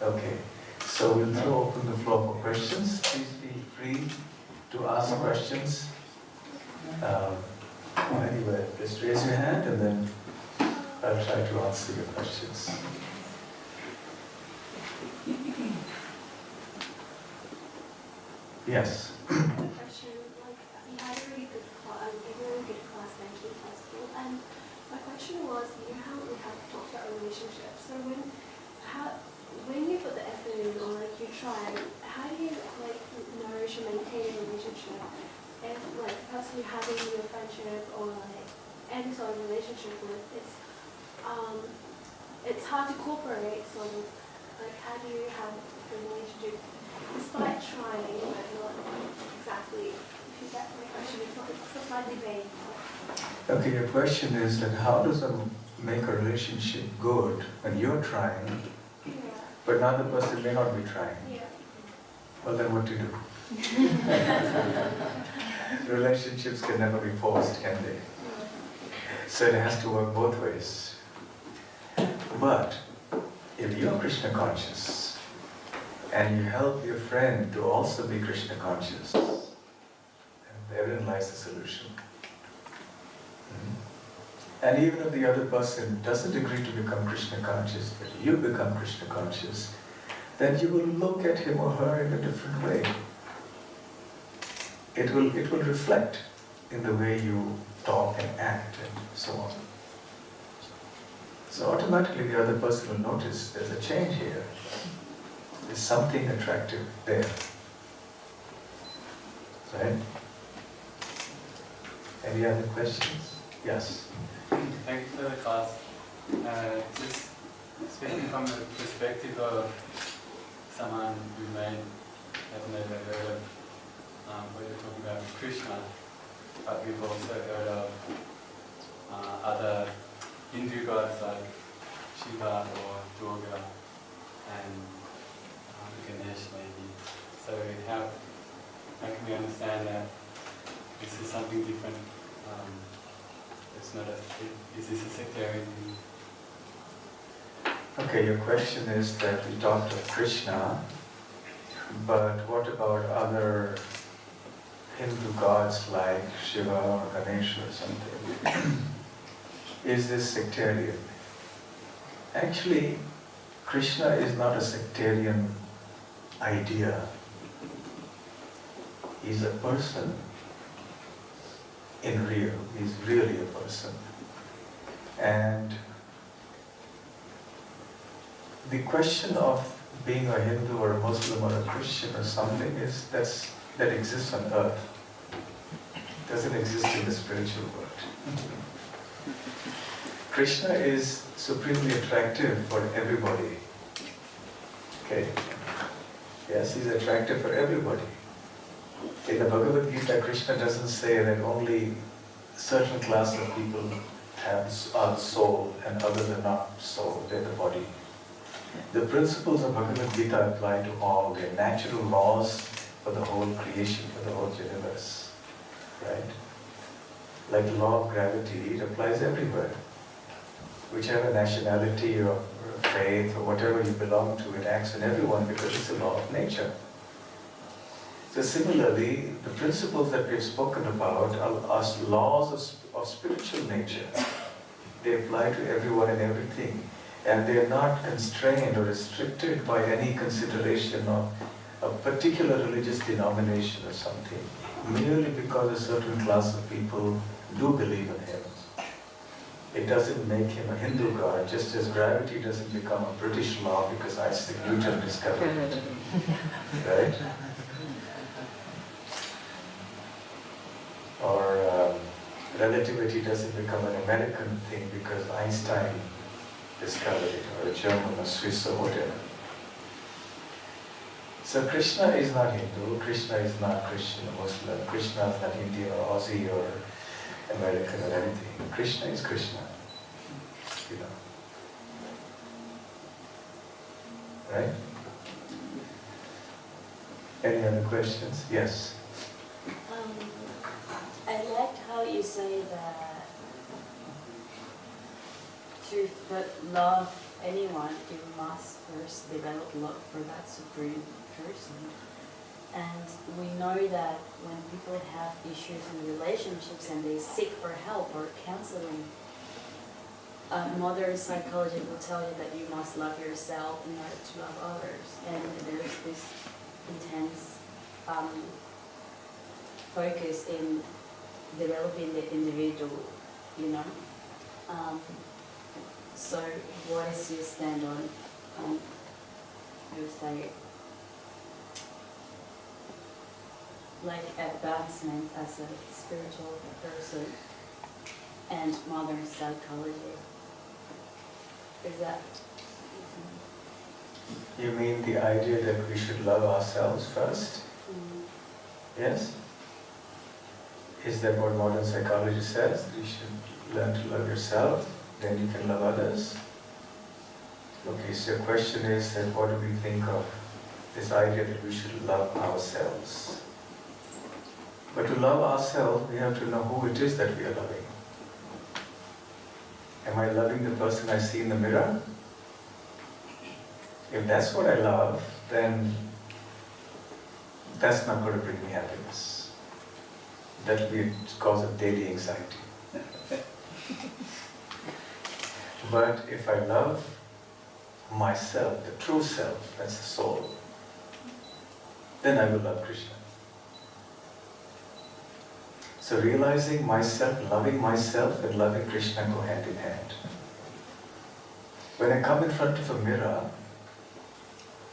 Okay. So we'll now open the floor for questions. Please feel free to ask questions. Anyway, just raise your hand and then I'll try to answer your questions. Yes. A question, we had a really good class, thank you, first of all. And my question was, how we have talked about relationships. So when you put the effort in or you try, how do you nourish and maintain a relationship person you're having a friendship or like any sort of relationship with, it's hard to cooperate. Sort of like how do you have a relationship despite trying, but not exactly. If you get my question, it's slightly vague. Okay, your question is that how does one make a relationship good when you're trying, Yeah. but another person may not be trying? Yeah. Well, then what to do? Relationships can never be forced, can they? So it has to work both ways. But if you're Krishna conscious and you help your friend to also be Krishna conscious, then therein lies the solution. And even if the other person doesn't agree to become Krishna conscious, but you become Krishna conscious, then you will look at him or her in a different way. It will reflect in the way you talk and act and so on. So automatically the other person will notice there's a change here. There's something attractive there. Right? Any other questions? Yes. Thank you for the class. Just speaking from the perspective of someone who may have never heard of what you're talking about with Krishna, but we've also heard of other Hindu gods like Shiva or Durga and Ganesh maybe. So how can we understand that this is something different? It's not is this a sectarian thing? Okay, your question is that we talked of Krishna, but what about other Hindu gods like Shiva or Ganesha or something? Is this sectarian? Actually, Krishna is not a sectarian idea. He's a person in real. He's really a person. And the question of being a Hindu or a Muslim or a Christian or something that exists on earth. It doesn't exist in the spiritual world. Krishna is supremely attractive for everybody. Okay? Yes, he's attractive for everybody. In the Bhagavad Gita, Krishna doesn't say that only certain class of people are soul and others are not soul, they're the body. The principles of Bhagavad Gita apply to all. They're natural laws for the whole creation, for the whole universe. Right? Like the law of gravity, it applies everywhere. Whichever nationality or faith or whatever you belong to, it acts on everyone because it's a law of nature. So similarly, the principles that we've spoken about are laws of spiritual nature. They apply to everyone and everything. And they're not constrained or restricted by any consideration of a particular religious denomination or something, merely because a certain class of people do believe in him. It doesn't make him a Hindu god, just as gravity doesn't become a British law because Isaac Newton discovered it. Right? Or relativity doesn't become an American thing because Einstein discovered it, or a German or Swiss or whatever. So Krishna is not Hindu, Krishna is not Christian or Muslim, Krishna is not Indian or Aussie or American or anything. Krishna is Krishna. You know. Right? Any other questions? Yes. I liked how you say that to love anyone, you must first develop love for that supreme person. And we know that when people have issues in relationships and they seek for help or counseling, modern psychology will tell you that you must love yourself in order to love others. And there's this intense focus in developing the individual, you know. So what is your stand on you say like advancement as a spiritual person and modern psychology? Is that? You mean the idea that we should love ourselves first? Yes? Is that what modern psychology says? You should learn to love yourself, then you can love others? Okay, so your question is that what do we think of this idea that we should love ourselves? But to love ourselves, we have to know who it is that we are loving. Am I loving the person I see in the mirror? If that's what I love, then that's not going to bring me happiness. That will be a cause of daily anxiety. But if I love myself, the true self, that's the soul, then I will love Krishna. So realizing myself, loving myself and loving Krishna go hand in hand. When I come in front of a mirror,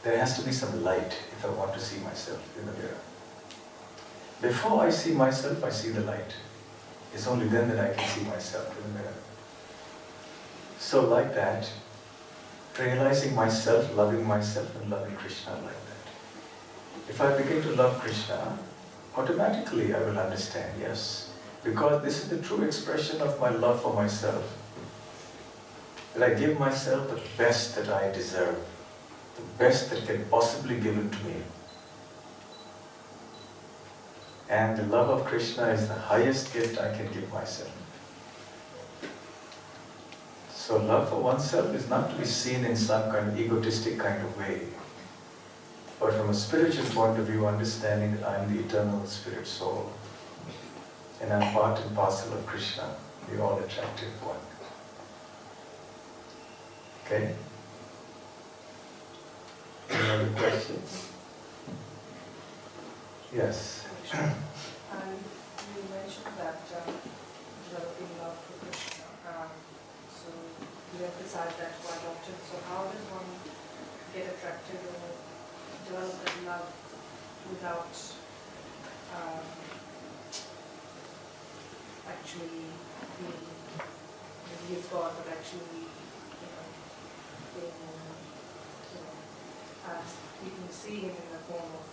there has to be some light if I want to see myself in the mirror. Before I see myself, I see the light. It's only then that I can see myself in the mirror. So like that, realizing myself, loving myself and loving Krishna like that. If I begin to love Krishna, automatically I will understand, yes, because this is the true expression of my love for myself. That I give myself the best that I deserve, the best that can possibly be given to me. And the love of Krishna is the highest gift I can give myself. So love for oneself is not to be seen in some kind of egotistic kind of way, but from a spiritual point of view, understanding that I am the eternal spirit soul, and I am part and parcel of Krishna, the all-attractive one. Okay? Any other questions? Yes. You mentioned that developing love for Krishna, so you emphasize that quite often. So how does one get attracted or develop that love without actually being, maybe he is God, but actually, being, you can see him in the form of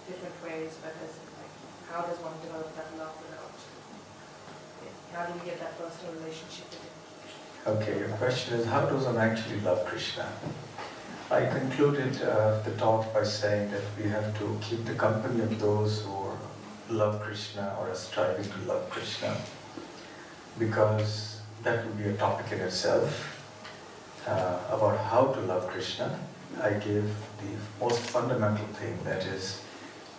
different ways, but as like, how does one develop that love without, how do we get that personal relationship with him? Okay, your question is, how does one actually love Krishna? I concluded the talk by saying that we have to keep the company of those who love Krishna or are striving to love Krishna, because that would be a topic in itself. About how to love Krishna, I give the most fundamental thing, that is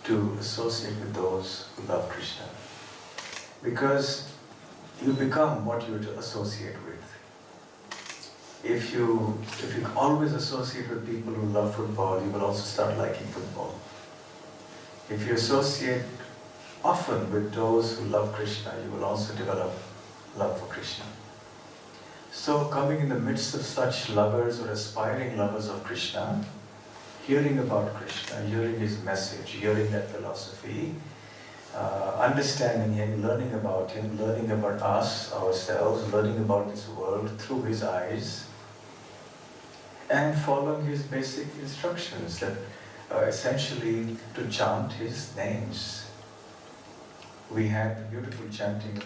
to associate with those who love Krishna. Because you become what you associate with. If you always associate with people who love football, you will also start liking football. If you associate often with those who love Krishna, you will also develop love for Krishna. So coming in the midst of such lovers or aspiring lovers of Krishna, hearing about Krishna, hearing his message, hearing that philosophy, understanding him, learning about us, ourselves, learning about this world through his eyes, and following his basic instructions, that essentially to chant his names. We had the beautiful chanting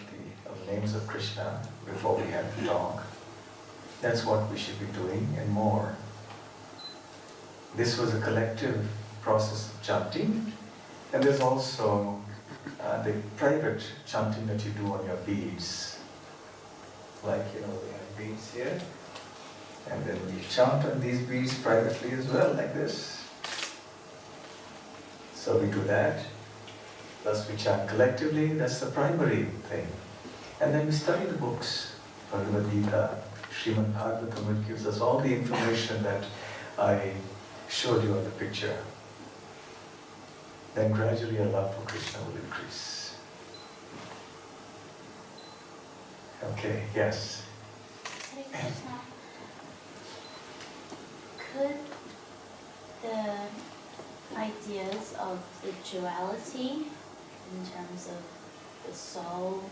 of the names of Krishna before we had the talk. That's what we should be doing and more. This was a collective process of chanting, and there's also the private chanting that you do on your beads. Like, we have beads here, and then we chant on these beads privately as well, like this. So we do that, plus we chant collectively, that's the primary thing. And then we study the books, Bhagavad Gita, Srimad Bhagavatam, it gives us all the information that I showed you on the picture. Then gradually our love for Krishna will increase. Okay, yes. Hare Krishna. Could the ideas of the duality in terms of the soul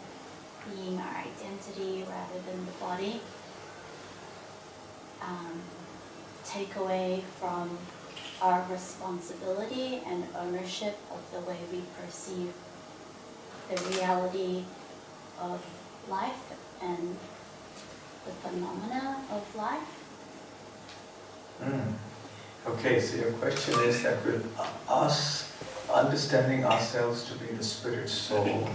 being our identity rather than the body. Take away from our responsibility and ownership of the way we perceive the reality of life and the phenomena of life. Okay, so your question is that will us understanding ourselves to be the spirit soul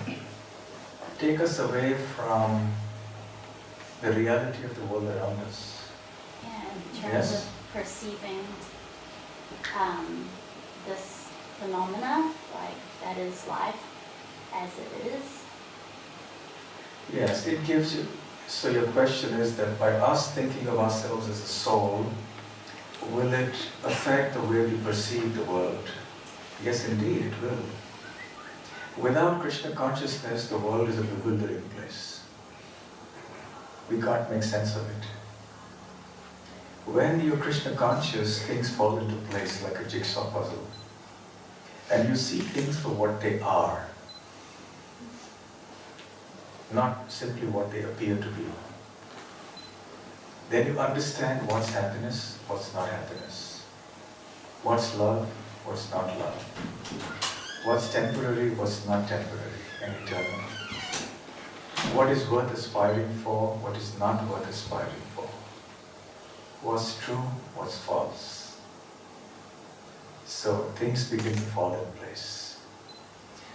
take us away from the reality of the world around us? Yeah, in terms Yes. of perceiving this phenomena, like that is life as it is. Yes, it gives you. So your question is that by us thinking of ourselves as a soul, will it affect the way we perceive the world? Yes, indeed, it will. Without Krishna consciousness, the world is a bewildering place. We can't make sense of it. When you're Krishna conscious, things fall into place like a jigsaw puzzle. And you see things for what they are, not simply what they appear to be. Then you understand what's happiness, what's not happiness. What's love, what's not love. What's temporary, what's not temporary and eternal. What is worth aspiring for, what is not worth aspiring for. What's true, what's false. So things begin to fall in place.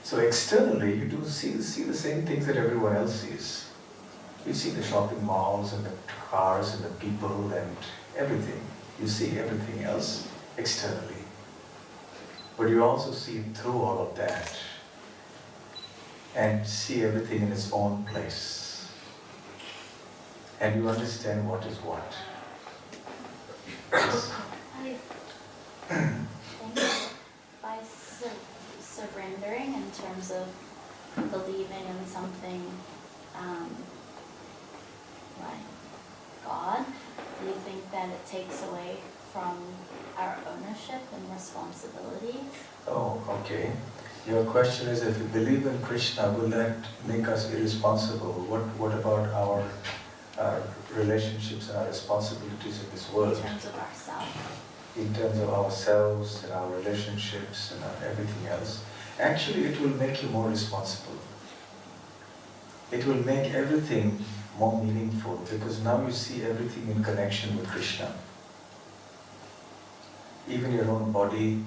So externally, you do see the same things that everyone else sees. You see the shopping malls and the cars and the people and everything. You see everything else externally. But you also see through all of that and see everything in its own place. And you understand what is what. Yes. I think that by surrendering in terms of believing in something like God, do you think that it takes away from our ownership and responsibility? Oh, okay. Your question is, if we believe in Krishna, will that make us irresponsible? What about our relationships and our responsibilities in this world? In terms of ourselves. In terms of ourselves and our relationships and everything else. Actually, it will make you more responsible. It will make everything more meaningful because now you see everything in connection with Krishna. Even your own body,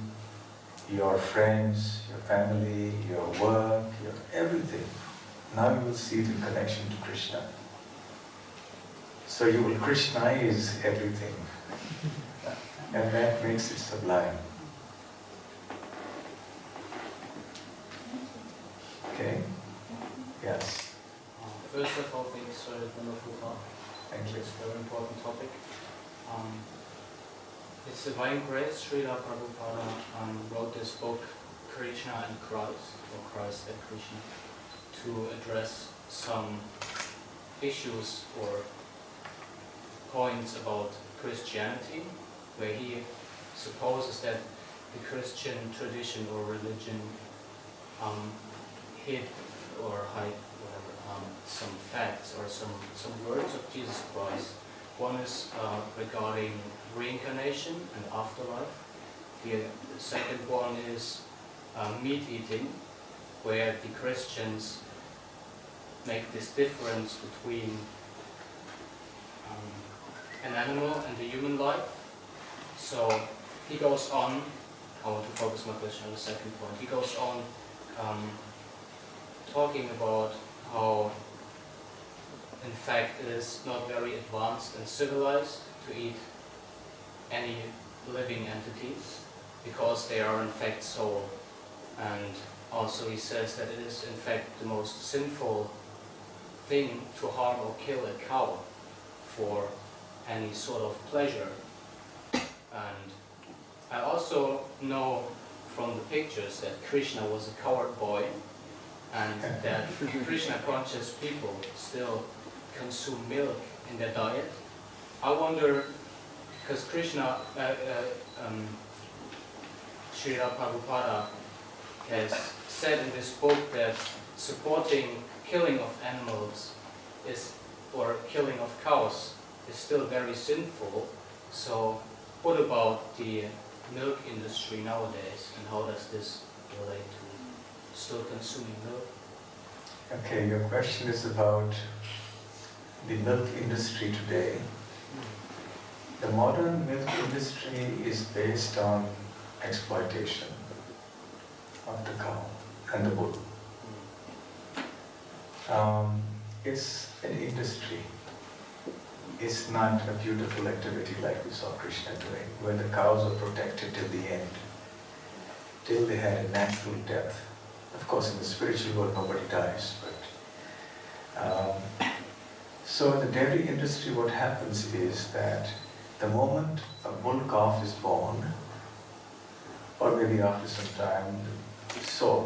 your friends, your family, your work, your everything. Now you will see it in connection to Krishna. So you will Krishnaize everything. And that makes it sublime. Okay? Yes. First of all, thanks for the wonderful talk. Thank you. It's a very important topic. It's Divine Grace. Srila Prabhupada wrote this book, Krishna and Christ, or Christ and Krishna, to address some issues or points about Christianity, where he supposes that the Christian tradition or religion hid or hide some facts or some words of Jesus Christ. One is regarding reincarnation and afterlife. The second one is meat eating, where the Christians make this difference between an animal and a human life. So he goes on, I want to focus my question on the second point. He goes on talking about how in fact it is not very advanced and civilized to eat any living entities because they are in fact soul. And also he says that it is in fact the most sinful thing to harm or kill a cow for any sort of pleasure. And I also know from the pictures that Krishna was a coward boy and that Krishna conscious people still consume milk in their diet. I wonder, because Krishna, Srila Prabhupada has said in this book that supporting killing of animals is, or killing of cows, is still very sinful. So what about the milk industry nowadays, and how does this relate to still consuming milk? Okay, your question is about the milk industry today. The modern milk industry is based on exploitation of the cow and the bull. It's an industry. It's not a beautiful activity like we saw Krishna doing, where the cows are protected till the end, till they had a natural death. Of course, in the spiritual world, nobody dies, but so in the dairy industry, what happens is that the moment a bull calf is born, or maybe after some time,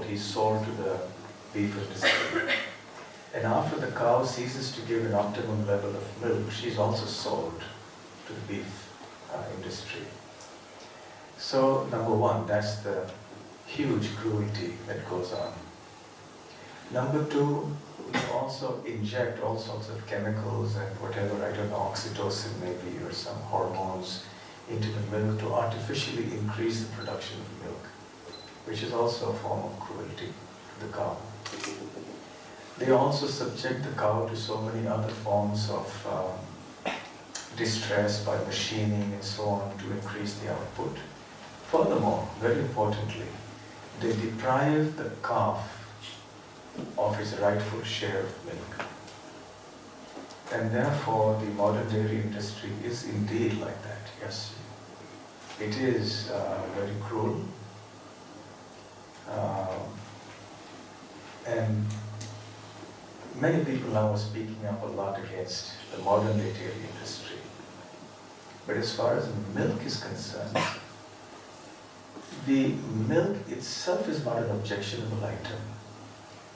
he's sold to the beef industry. And after the cow ceases to give an optimum level of milk, she's also sold to the beef industry. So number one, that's the huge cruelty that goes on. Number two, we also inject all sorts of chemicals and whatever, I don't know, oxytocin maybe, or some hormones into the milk to artificially increase the production of milk, which is also a form of cruelty to the cow. They also subject the cow to so many other forms of distress by machining and so on to increase the output. Furthermore, very importantly, they deprive the calf of its rightful share of milk. And therefore, the modern dairy industry is indeed like that, yes. It is very cruel. And many people now are speaking up a lot against the modern day dairy industry. But as far as milk is concerned, the milk itself is not an objectionable item,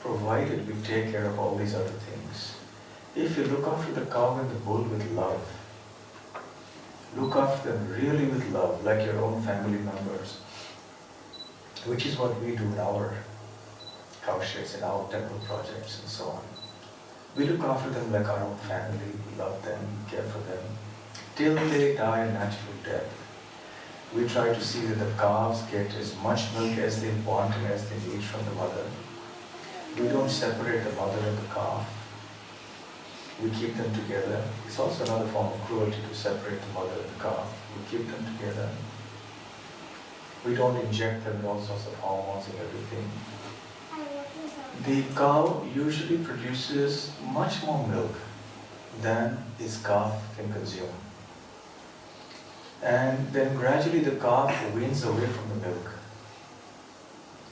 provided we take care of all these other things. If you look after the cow and the bull with love, look after them really with love, like your own family members, which is what we do in our cowsheds, in our temple projects and so on. We look after them like our own family, we love them, care for them, till they die a natural death. We try to see that the calves get as much milk as they want and as they need from the mother. We don't separate the mother and the calf. We keep them together. It's also another form of cruelty to separate the mother and the calf. We keep them together. We don't inject them with all sorts of hormones and everything. The cow usually produces much more milk than its calf can consume. And then gradually the calf weans away from the milk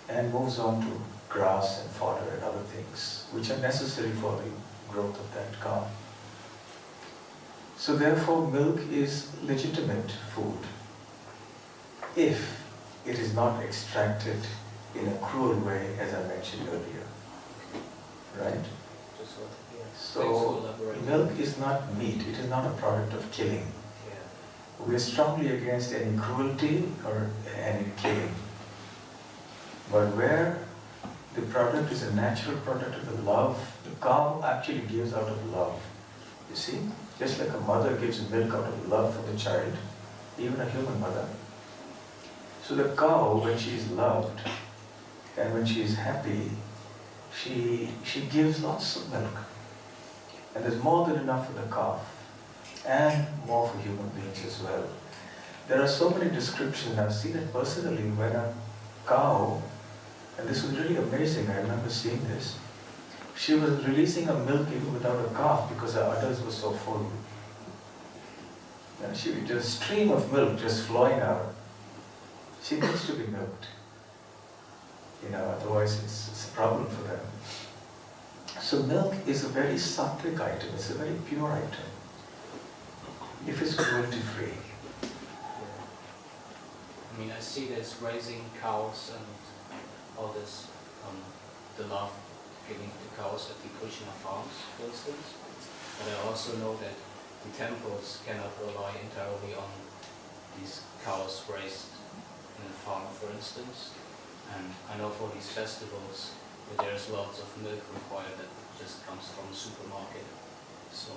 and moves on to grass and fodder and other things which are necessary for the growth of that calf. So therefore milk is legitimate food if it is not extracted in a cruel way, as I mentioned earlier. Right? So milk is not meat, it is not a product of killing. We are strongly against any cruelty or any killing. But where the product is a natural product of the love, the cow actually gives out of love. You see? Just like a mother gives milk out of love for the child, even a human mother. So the cow, when she is loved and when she is happy, she gives lots of milk. And there's more than enough for the calf and more for human beings as well. There are so many descriptions, I've seen it personally, when a cow, and this was really amazing, I remember seeing this, she was releasing her milk even without a calf because her udders were so full. And she would just stream of milk just flowing out. She needs to be milked. Otherwise it's a problem for them. So milk is a very sattvic item, it's a very pure item. If it's cruelty-free. I mean, I see this raising cows and all this, the love giving to cows at the Krishna farms, for instance. But I also know that the temples cannot rely entirely on these cows raised in a farm, for instance. And I know for these festivals, where there's lots of milk required that just comes from the supermarket. So,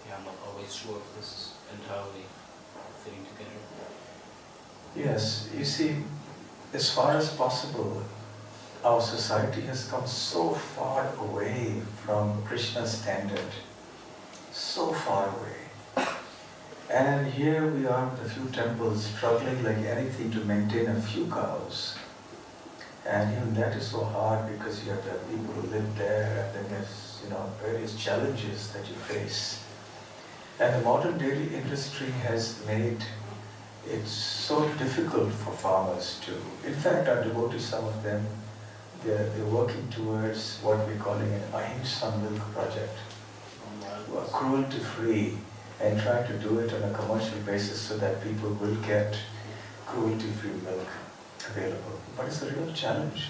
yeah, I'm not always sure if this is entirely fitting together. Yes, you see, as far as possible, our society has come so far away from Krishna's standard, so far away. And here we are with a few temples struggling like anything to maintain a few cows. And even that is so hard because you have the people who live there, and then there's various challenges that you face. And the modern dairy industry has made it's so difficult for farmers to, in fact our devotees, some of them, they're working towards what we're calling an Ahimsa milk project, who are cruelty-free and trying to do it on a commercial basis so that people will get cruelty-free milk available. But it's a real challenge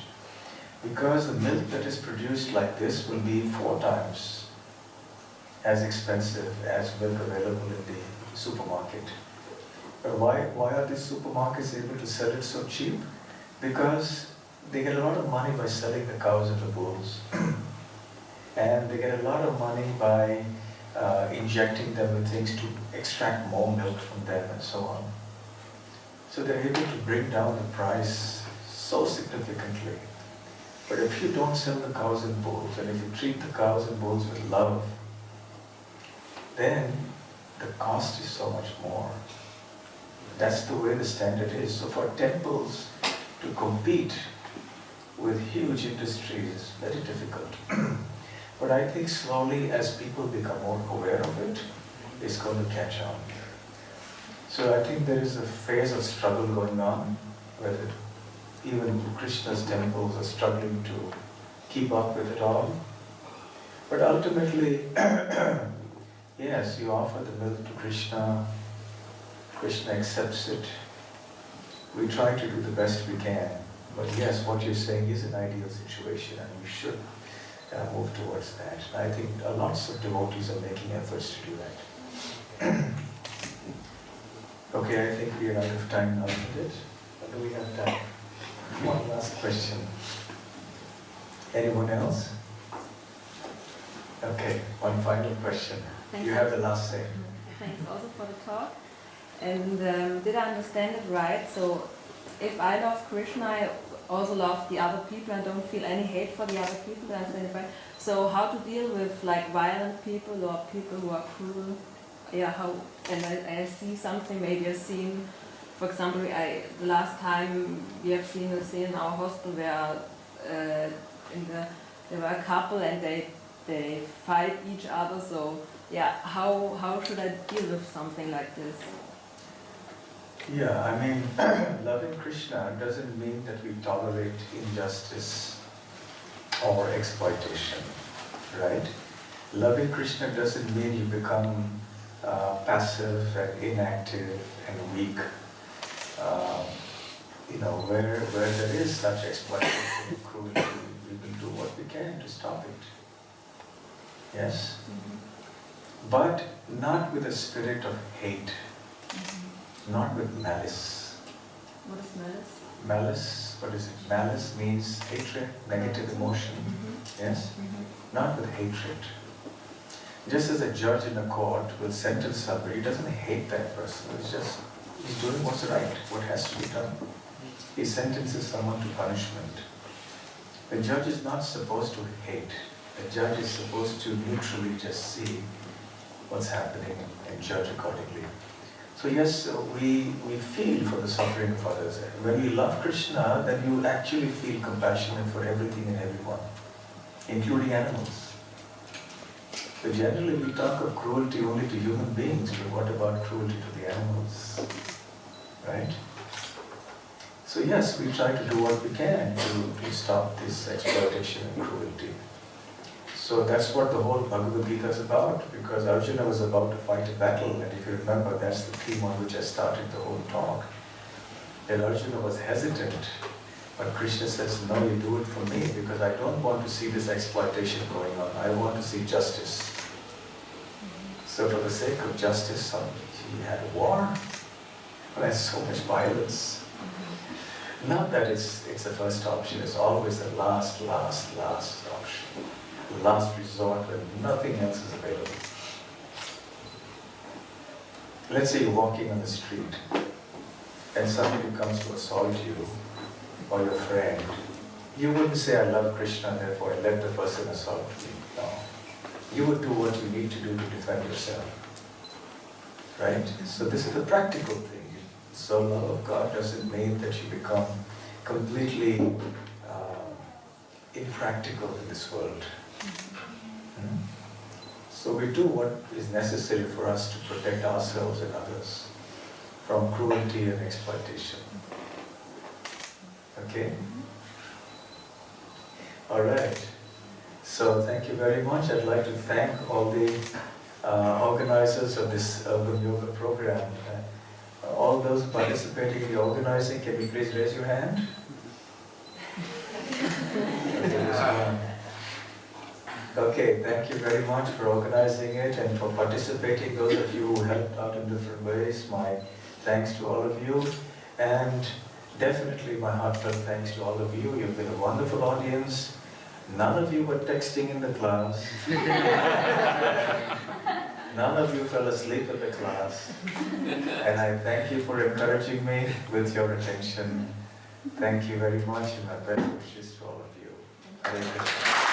because the milk that is produced like this will be 4 times as expensive as milk available in the supermarket. But why are these supermarkets able to sell it so cheap? Because they get a lot of money by selling the cows and the bulls. And they get a lot of money by injecting them with things to extract more milk from them and so on. So they're able to bring down the price so significantly. But if you don't sell the cows and bulls, and if you treat the cows and bulls with love, then the cost is so much more. That's the way the standard is. So for temples to compete with huge industries is very difficult. But I think slowly as people become more aware of it, it's going to catch on. So I think there is a phase of struggle going on, where even Krishna's temples are struggling to keep up with it all. But ultimately, yes, you offer the milk to Krishna, Krishna accepts it. We try to do the best we can. But yes, what you're saying is an ideal situation and we should move towards that. And I think lots of devotees are making efforts to do that. Okay, I think we are out of time now, isn't it? Or do we have time? One last question. Anyone else? Okay, one final question. You have the last say. Thanks also for the talk. And did I understand it right? So if I love Krishna, I also love the other people and don't feel any hate for the other people. Did I understand it right? So how to deal with like violent people or people who are cruel? Yeah, how? And I see something. Maybe I've seen, for example, the last time we have seen a scene in our hostel where there were a couple and they fight each other. So yeah, how should I deal with something like this? Yeah, I mean, loving Krishna doesn't mean that we tolerate injustice or exploitation, right? Loving Krishna doesn't mean you become passive and inactive and weak. Where there is such exploitation and cruelty, we will do what we can to stop it. Yes? Mm-hmm. But not with a spirit of hate. Mm-hmm. Not with malice. What is malice? Malice, what is it? Malice means hatred, negative emotion. Mm-hmm. Yes? Mm-hmm. Not with hatred. Just as a judge in a court will sentence somebody, he doesn't hate that person. He's doing what's right, what has to be done. He sentences someone to punishment. The judge is not supposed to hate. The judge is supposed to neutrally just see what's happening and judge accordingly. So yes, we feel for the suffering of others. When you love Krishna, then you actually feel compassionate for everything and everyone, including animals. But generally we talk of cruelty only to human beings, but what about cruelty to the animals? Right? So yes, we try to do what we can to stop this exploitation and cruelty. So that's what the whole Bhagavad Gita is about, because Arjuna was about to fight a battle, and if you remember, that's the theme on which I started the whole talk. And Arjuna was hesitant, but Krishna says, no, you do it for me, because I don't want to see this exploitation going on. I want to see justice. So for the sake of justice, he had a war. Well, there's so much violence. Not that it's the first option, it's always the last option. Last resort when nothing else is available. Let's say you're walking on the street and somebody comes to assault you or your friend. You wouldn't say, I love Krishna, therefore I let the person assault me. No. You would do what you need to do to defend yourself. Right? So this is a practical thing. So love of God doesn't mean that you become completely impractical in this world. So we do what is necessary for us to protect ourselves and others from cruelty and exploitation. Okay? All right. So thank you very much. I'd like to thank all the organizers of this Urban Yoga program. All those participating in the organizing, can you please raise your hand? Okay, thank you very much for organizing it and for participating. Those of you who helped out in different ways, my thanks to all of you. And definitely my heartfelt thanks to all of you. You've been a wonderful audience. None of you were texting in the class. None of you fell asleep in the class. And I thank you for encouraging me with your attention. Thank you very much and my best wishes to all of you. Hare Krishna.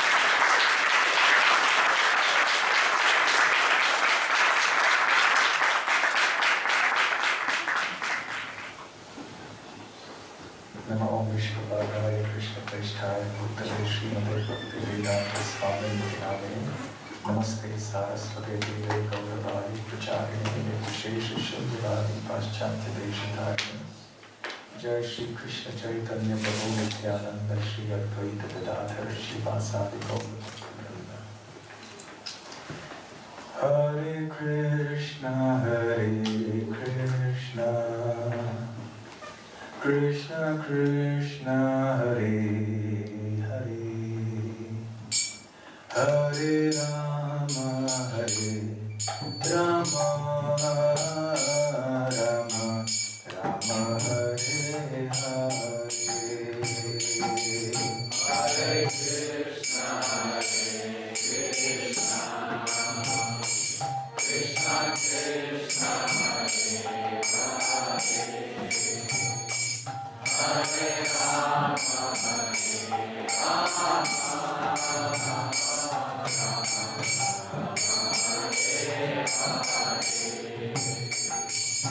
Namo Om Vishnu-padaya Krishna-preshthaya Bhutale Srimate Bhakti-vedanta Swamini Namini Namaste Saraswate Deve Gauravani Pracharini Vishesha Shundurani Paschatya Deshatharini Jai Shri Krishna Chaitanya Prabhu Nityananda Shri Advaita Gadadhara Shivasadi Gauravaranga Hare Krishna Hare Krishna Krishna Krishna Hare Hare Hare Rama Hare Rama Rama Rama Hare Hare Hare Krishna Hare Krishna Krishna Krishna Hare Hare Hare Rama, Hare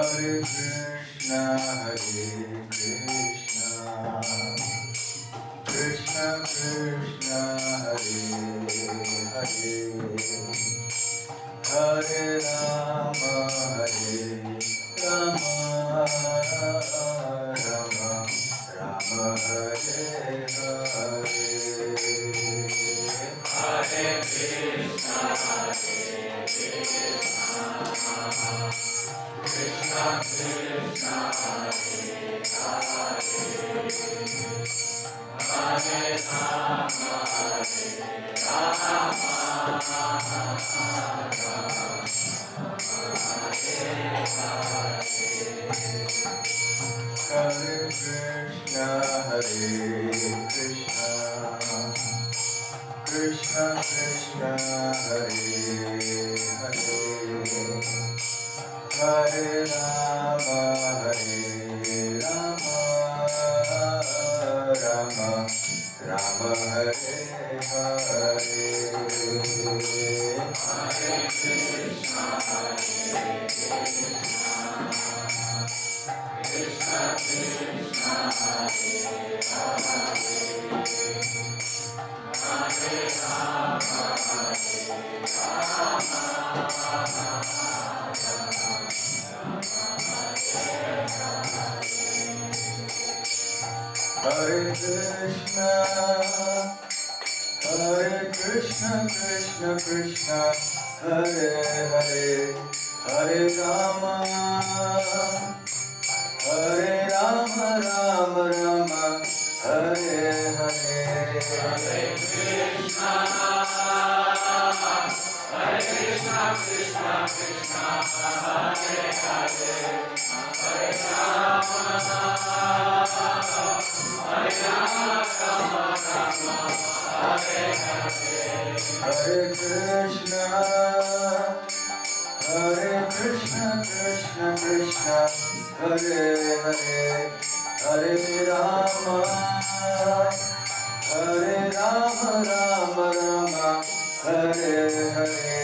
Hare Krishna, Hare Krishna, Krishna Krishna, Hare Hare, Hare Rama, Hare Rama, Rama Rama, Hare Hare, Hare Krishna, Hare Krishna. Krishna Krishna Hare Hare Hare Rama Hare Rama Hare Krishna Hare Krishna Krishna Krishna Hare Hare Hare Rama Hare Rama Rama Rama Hare Hare Hare Krishna Hare Krishna Krishna Krishna Hare Hare Hare Rama Hare Rama Hare Krishna, Krishna Krishna, Hare Hare, Hare Rama, Rama Rama, Hare Hare. Hare Krishna, Krishna Krishna, Hare Hare, Hare Rama. Hare Krishna, Hare Krishna, Krishna Krishna, Hare Hare, Hare Rama, Hare Rama, Rama Rama, Hare Hare.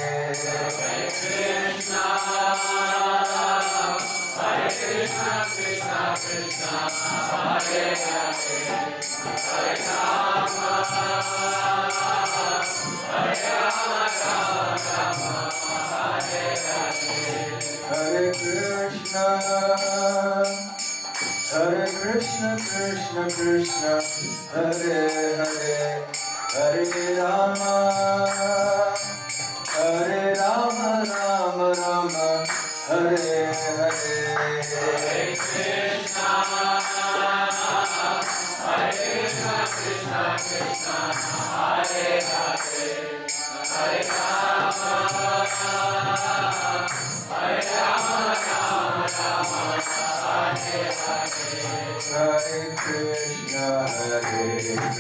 Hare Krishna, Krishna Krishna, Hare Hare, Hare Rama, Hare Krishna, Hare Krishna, Krishna Krishna, Hare Hare, Hare Rama, Hare Rama, Rama Rama, Hare Hare. Hare Krishna, Krishna Krishna, Hare Hare,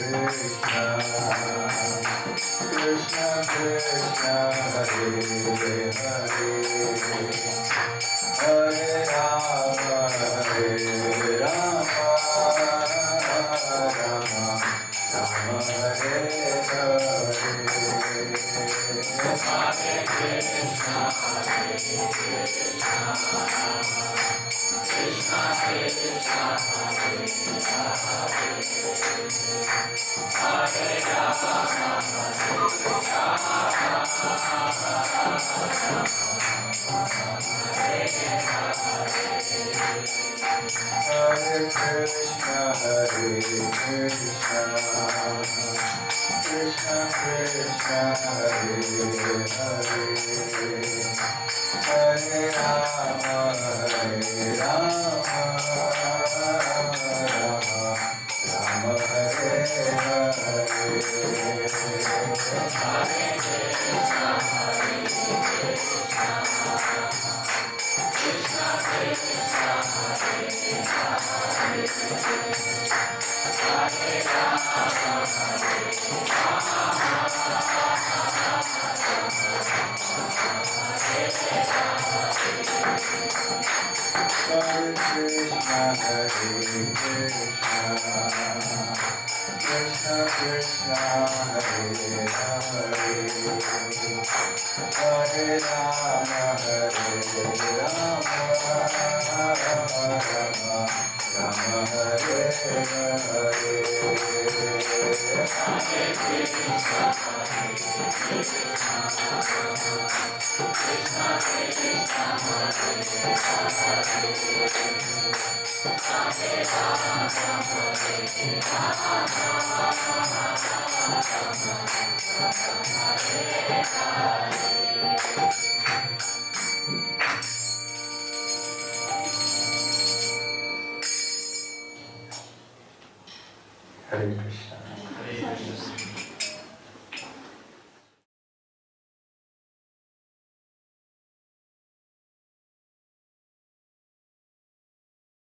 Hare Rama, Hare Krishna, Krishna Krishna, Hare Hare, Hare Rama, Rama Rama, Hare Hare. Hare Krishna, Krishna Krishna, Hare Hare Krishna, Krishna Krishna, Hare Hare, Hare Rama, Rama Hare Hare. Hare Krishna, Krishna Krishna, Hare Hare, Hare Rama, Rama Hare Hare. Hare Krishna.